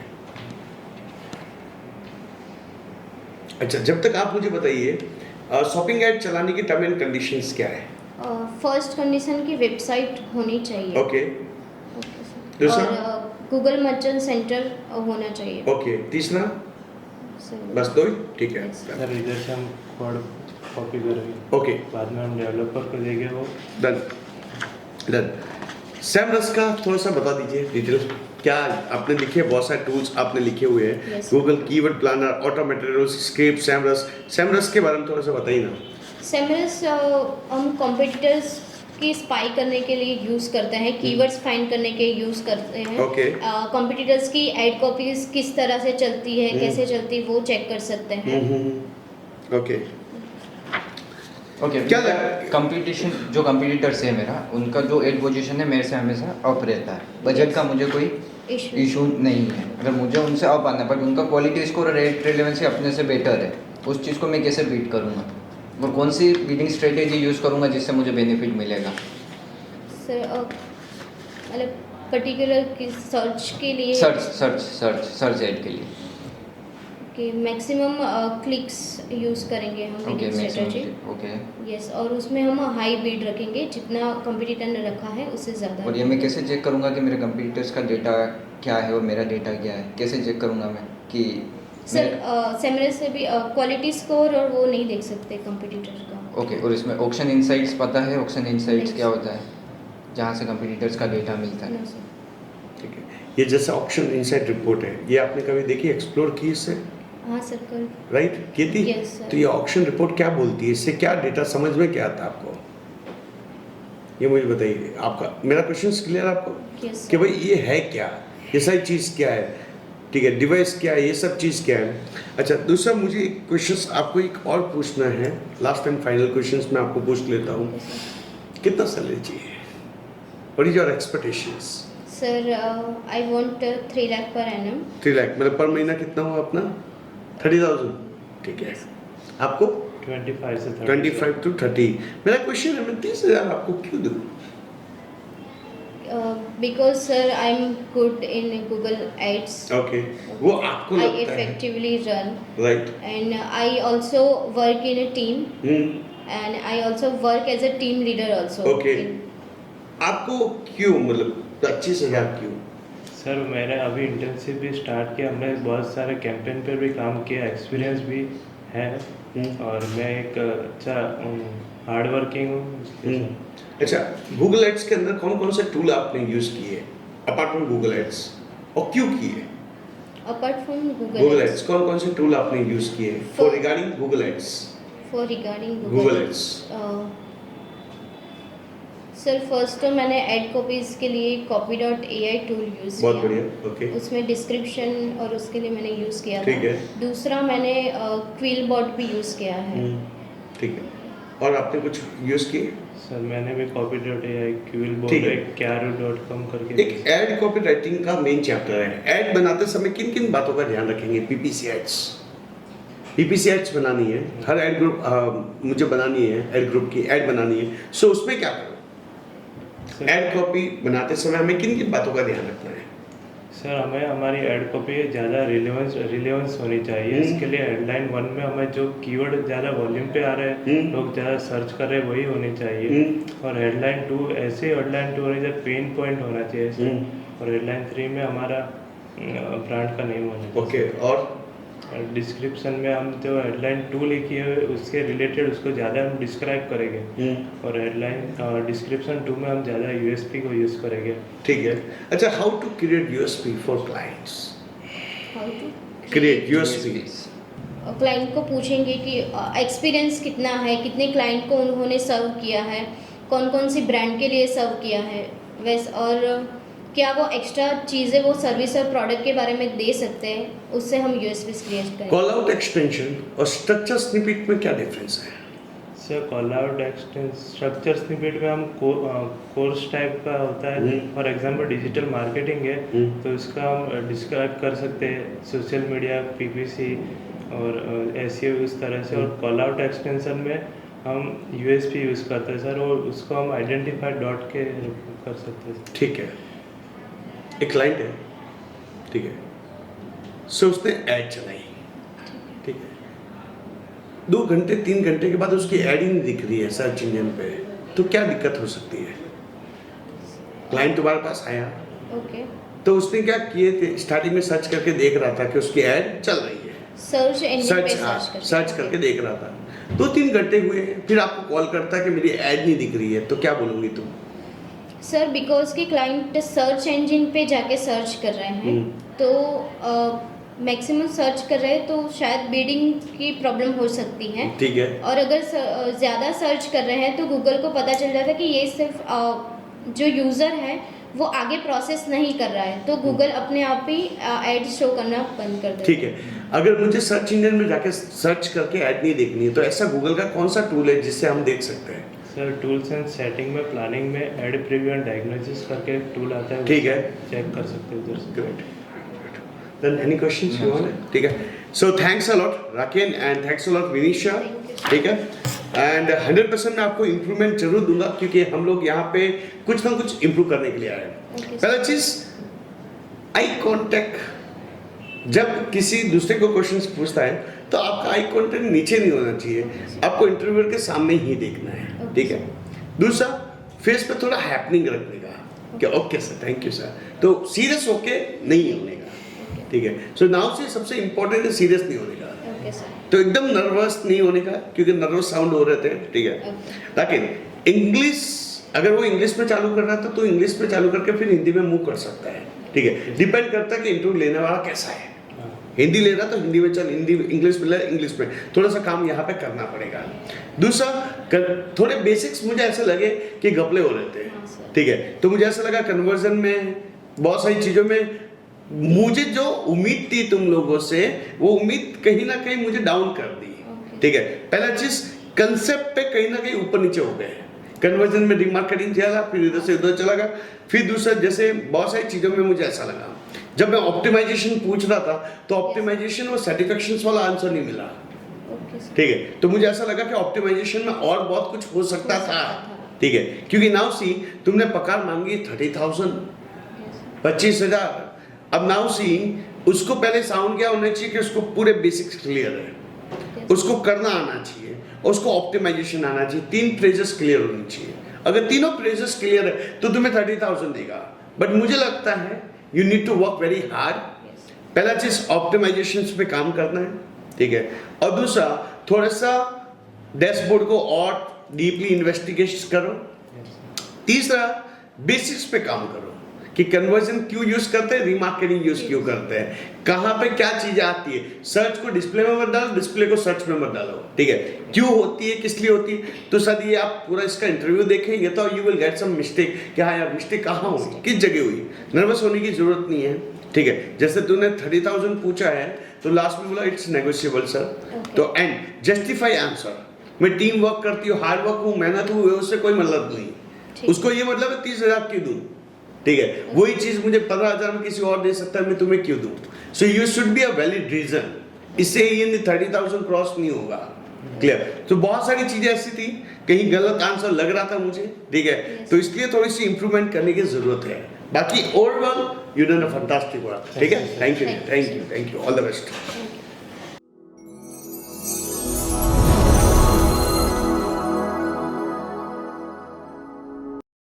S1: अच्छा, जब तक आप मुझे बताइए शॉपिंग ऐड चलाने की टर्म एंड कंडीशंस क्या है?
S3: फर्स्ट कंडीशन की वेबसाइट होनी चाहिए।
S1: ओके।
S3: और
S1: दूसरा?
S3: गूगल मर्चेंट सेंटर होना चाहिए।
S1: ओके। तीसरा?
S3: सर,
S1: बस दो ही? ठीक है।
S3: Yes.
S2: सर इधर से हम कोड कॉपी करेंगे,
S1: ओके,
S2: बाद में हम डेवलपर को देंगे वो।
S1: Done done. सैमरस का थोड़ा सा बता दीजिए डिटेल, क्या आपने लिखे? बहुत सारे टूल्स आपने लिखे हुए हैं,
S3: Yes.
S1: Google keyword planner, automated script, Semrush के बारे में थोड़ा सा बताइए ना।
S3: सेमरस हम कॉम्पिटिटर्स की स्पाई करने के लिए यूज़ करते हैं, कीवर्ड्स फाइंड करने के यूज़ करते हैं।
S1: Okay.
S3: कॉम्पिटिटर्स की एड कॉपीज किस तरह से चलती है, कैसे चलती है वो चेक कर सकते हैं।
S1: ओके।
S4: ओके,
S1: क्या
S4: कंपटीशन जो कंपटीटर्स है मेरा, उनका जो एड पोजीशन है मेरे से हमेशा अप रहता है। बजट का मुझे कोई इशू नहीं है, अगर मुझे उनसे अप आना है, बट उनका क्वालिटी स्कोर रेट रेलेवेंसी अपने से बेटर है, उस चीज़ को मैं कैसे बीट करूँगा? और कौन सी बीटिंग स्ट्रेटेजी यूज़ करूँगा जिससे मुझे बेनिफिट मिलेगा?
S3: सर मतलब पर्टिकुलर सर्च के लिए
S4: सर्च एड के लिए।
S3: कि मैक्सिमम क्लिक्स यूज़ करेंगे हम
S4: okay,
S3: bidding strategy.
S4: Okay.
S3: Yes, और उसमें हम हाई बीड रखेंगे, जितना कंपटीटर ने रखा है उससे ज़्यादा।
S4: और ये मैं कैसे चेक करूँगा कि मेरे कंपटीटर्स का डेटा क्या है और मेरा डेटा क्या है? कैसे चेक करूँगा मैं कि
S3: सर सेमरस से भी क्वालिटी स्कोर और वो नहीं देख सकते कंपटीटर का।
S4: ओके, और इसमें ऑक्शन इनसाइट्स पता है? ऑक्शन इनसाइट्स
S3: नहीं।
S4: क्या होता है? जहाँ से कंपटीटर्स का डेटा मिलता है।
S3: No sir.
S1: ठीक है, ये जैसे ऑक्शन इनसाइट रिपोर्ट है, ये आपने कभी देखी, एक्सप्लोर की इससे?
S3: हाँ सर, कल।
S1: राइट, की थी?
S3: Yes, sir.
S1: तो ये ऑक्शन रिपोर्ट क्या बोलती है, इससे क्या डेटा समझ में क्या आता है आपको, ये मुझे बताइए। आपका मेरा क्वेश्चन क्लियर आपको
S3: Yes,
S1: कि भाई ये है क्या, ये सारी चीज़ क्या है, ठीक है, डिवाइस क्या है, ये सब चीज़ क्या है। अच्छा, दूसरा मुझे एक क्वेश्चन आपको एक और पूछना है, लास्ट एंड फाइनल क्वेश्चन मैं आपको पूछ लेता हूँ। कितना सैलरी चाहिए? What is your expectations?
S3: Sir I want 3 lakh per annum.
S1: 3 lakh मतलब पर महीना कितना हुआ अपना? 30,000। ठीक है, आपको
S2: 25 से 30।
S1: 25 to 30। मेरा क्वेश्चन है, मैं 30,000 आपको क्यों दूँ?
S3: Because sir I am good in Google ads.
S1: Okay, वो आपको
S3: आई
S1: लगता है,
S3: effectively run
S1: right?
S3: And I also work in a team and I also work as a team leader also.
S1: Okay, आपको क्यों मतलब 25,000 क्यों?
S2: सर मैंने अभी इंटर्नशिप भी स्टार्ट किया, हमने बहुत सारे कैंपेन पर भी काम किया, एक्सपीरियंस भी है और मैं एक अच्छा हार्ड वर्किंग हूँ।
S1: अच्छा, गूगल एड्स के अंदर कौन कौन से टूल आपने यूज किए अपार्ट फ्रॉम गूगल एड्स, और क्यों किए?
S3: Apart from
S1: Google
S3: Google
S1: ads कौन कौन से टूल आपने यूज किए for regarding Google ads?
S3: For regarding
S1: Google ads
S3: sir first तो मैंने एड कॉपीज के लिए copy.ai टूल यूज़ किया।
S1: बहुत बढ़िया, ओके,
S3: उसमें डिस्क्रिप्शन और उसके लिए मैंने यूज़ किया था।
S1: ठीक है।
S3: दूसरा मैंने क्विलबॉट भी यूज़ किया है।
S1: ठीक है, और आपने कुछ यूज किए?
S2: सर मैंने भी copy.ai, क्यूलबॉट,
S1: ठीक है।
S2: Kyaru.com करके
S1: एक एड कॉपी राइटिंग का मेन चैप्टर है। एड बनाते समय किन किन बातों का ध्यान रखेंगे? पीपीसी एड्स बनानी है, हर एड ग्रुप मुझे बनानी है, एड ग्रुप की एड बनानी है, सो उसमें क्या करो?
S2: सर,
S1: एड कॉपी बनाते समय हमें किन किन बातों का ध्यान रखना है?
S2: सर हमें हमारी एड कॉपी ज़्यादा रिलेवेंस होनी चाहिए। इसके लिए हेडलाइन 1 में हमें जो कीवर्ड ज़्यादा वॉल्यूम पे आ रहे हैं, लोग ज़्यादा सर्च कर रहे हैं, वही होनी चाहिए। और हेडलाइन 2 ऐसे हेडलाइन 2 होनी चाहिए, पेन पॉइंट होना चाहिए सर। और हेडलाइन 3 में हमारा ब्रांड का नेम होना चाहिए।
S1: ओके, और
S2: डिस्क्रिप्शन में हम जो हेडलाइन 2 लिखी है उसके रिलेटेड उसको ज़्यादा हम डिस्क्राइब करेंगे और हेडलाइन डिस्क्रिप्शन 2 में हम ज़्यादा यूएसपी को यूज़ करेंगे।
S1: ठीक है। अच्छा, how to create USP for clients?
S3: How to
S1: create USP.
S3: Client को पूछेंगे कि एक्सपीरियंस कितना है, कितने क्लाइंट को उन्होंने सर्व किया है, कौन कौन सी ब्रांड के लिए सर्व किया है, वैसे और क्या वो एक्स्ट्रा चीज़ें वो सर्विस और प्रोडक्ट के बारे में दे सकते हैं, उससे हम यूएसपी क्रिएट करेंगे।
S1: कॉल आउट एक्सटेंशन और स्ट्रक्चर स्निपेट में क्या डिफरेंस है?
S2: Sir call out structure snippet में हम कोर्स टाइप का होता है। फॉर एग्जांपल डिजिटल मार्केटिंग है तो इसका हम डिस्क्राइब कर सकते हैं सोशल मीडिया, पीपीसी और एसईओ इस तरह से। और कॉल आउट एक्सटेंशन में हम यूएसपी यूज़ करते हैं सर, और उसको हम आइडेंटिफाइड डॉट के कर सकते हैं।
S1: ठीक है। एक क्लाइंट है, ठीक है, सो उसने ऐड चलाई, ठीक है, 2 घंटे 3 घंटे के बाद उसकी ऐड ही नहीं दिख रही है सर्च इंजन पे, तो क्या दिक्कत हो सकती है? क्लाइंट तुम्हारे पास आया,
S3: ओके,
S1: तो उसने क्या किए थे, स्टार्टिंग में सर्च करके देख रहा था कि उसकी ऐड चल रही है,
S3: सर्च इंजन पे
S1: सर्च करके देख रहा था, 2-3 घंटे हुए, फिर आपको कॉल करता है कि मेरी ऐड नहीं दिख रही है, तो क्या बोलूँगी तुम?
S3: सर बिकॉज कि क्लाइंट सर्च इंजन पे जाके सर्च कर रहे हैं तो मैक्सिमम सर्च कर रहे हैं तो शायद बिडिंग की प्रॉब्लम हो सकती है।
S1: ठीक है।
S3: और अगर ज़्यादा सर्च कर रहे हैं तो गूगल को पता चल जाता है कि ये सिर्फ जो यूज़र है वो आगे प्रोसेस नहीं कर रहा है, तो गूगल अपने आप ही ऐड शो करना बंद कर देता है।
S1: ठीक है। अगर मुझे सर्च इंजन में जाके सर्च करके ऐड नहीं देखनी है तो ऐसा गूगल का कौन सा टूल है जिससे हम देख सकते हैं?
S2: सर टूल्स एंड सेटिंग में प्लानिंग में ऐड प्रीव्यू एंड डायग्नोसिस करके टूल आता है,
S1: ठीक है,
S2: चेक कर सकते हैं उधर से।
S1: Great. Then any questions you want? ठीक है। सो थैंक्स अ लॉट राकेन and thanks a lot Vinisha, ठीक है, एंड 100% मैं आपको इम्प्रूवमेंट जरूर दूंगा क्योंकि हम लोग यहाँ पे कुछ ना कुछ इम्प्रूव करने के लिए आए हैं। पहला चीज आई कांटेक्ट, जब किसी दूसरे को क्वेश्चंस पूछता है तो आपका आई कांटेक्ट नीचे नहीं होना चाहिए, आपको इंटरव्यूअर के सामने ही देखना है, ठीक है। दूसरा, फेस पे थोड़ा हैपनिंग रखने का कि okay sir, thank you sir, तो सीरियस होके नहीं होने का, ठीक है। सो नाउ से सबसे इंपॉर्टेंट है सीरियस नहीं होने का,
S3: ओके सर,
S1: तो एकदम नर्वस नहीं होने का क्योंकि नर्वस साउंड हो रहे थे, ठीक है। लेकिन इंग्लिश, अगर वो इंग्लिश में चालू कर रहा था तो इंग्लिश में चालू करके फिर हिंदी में मूव कर सकता है, ठीक है। डिपेंड करता है कि इंटरव्यू लेने वाला कैसा है, हिंदी ले रहा तो हिंदी में चल, हिंदी इंग्लिश में ले इंग्लिश में, थोड़ा सा काम यहाँ पे करना पड़ेगा। दूसरा, थोड़े बेसिक्स मुझे ऐसे लगे कि घपले हो रहे थे, ठीक है, तो मुझे ऐसा लगा कन्वर्जन में बहुत सारी चीज़ों में मुझे जो उम्मीद थी तुम लोगों से वो उम्मीद कहीं ना कहीं मुझे डाउन कर दी, ठीक है। पहला चीज कंसेप्ट पे कहीं ना कहीं ऊपर नीचे हो गए, कन्वर्जन में रिमार्केटिंग चला, फिर इधर से उधर चला गया। फिर दूसरा, जैसे बहुत सारी चीज़ों में मुझे ऐसा लगा जब मैं ऑप्टिमाइजेशन पूछ रहा था तो ऑप्टिमाइजेशन और सर्टिफिकेशन वाला आंसर नहीं मिला, ठीक है, तो मुझे ऐसा लगा कि ऑप्टिमाइजेशन में और बहुत कुछ हो सकता था, ठीक है, क्योंकि नाउ सी तुमने पगार मांगी 30,000, 25,000, अब नाउ सी उसको पहले साउंड क्या होना चाहिए कि उसको पूरे बेसिक्स क्लियर है, उसको करना आना चाहिए, उसको ऑप्टिमाइजेशन आना चाहिए, 3 फ्रेजेस क्लियर होनी चाहिए। अगर तीनों फ्रेजेस क्लियर है तो तुम्हें 30,000 देगा, बट मुझे लगता है you need to work very hard. पहला चीज ऑप्टिमाइजेशन पे काम करना है, ठीक है, और दूसरा थोड़ा सा डैशबोर्ड को और डीपली इन्वेस्टिगेशन करो। तीसरा, बेसिक्स पे काम करो कि कन्वर्जन क्यों यूज करते हैं, रिमार्केटिंग यूज क्यों करते हैं, कहाँ पे क्या चीजें आती है, सर्च को डिस्प्ले में मत डालो, डिस्प्ले को सर्च में मत डालो, ठीक है, क्यों होती है, किस लिए होती है। तो सर ये आप पूरा इसका इंटरव्यू देखेंगे तो you will get some mistake कि हाँ यार मिस्टेक कहाँ हुई, किस जगह हुई। नर्वस होने की जरूरत नहीं है, ठीक है। जैसे तूने 30,000 पूछा है तो लास्ट में बोला इट्स नेगोशिएबल सर, तो एंड जस्टिफाई आंसर। मैं टीम वर्क करती हूँ, हार्ड वर्क हूँ, मेहनत हूँ, उससे कोई मतलब नहीं, उसको ये मतलब है 30,000 क्यों दूँ, ठीक है, वही चीज मुझे 15,000 में किसी और दे सकता है, मैं तुम्हें क्यों दूं। So you should be a valid reason, इससे ये 30,000 क्रॉस नहीं होगा, क्लियर। तो बहुत सारी चीजें ऐसी थी, कहीं गलत आंसर लग रहा था मुझे, ठीक है, तो इसलिए थोड़ी सी इंप्रूवमेंट करने की जरूरत है। बाकी overall you done a fantastic work, ठीक है, thank you, all the best.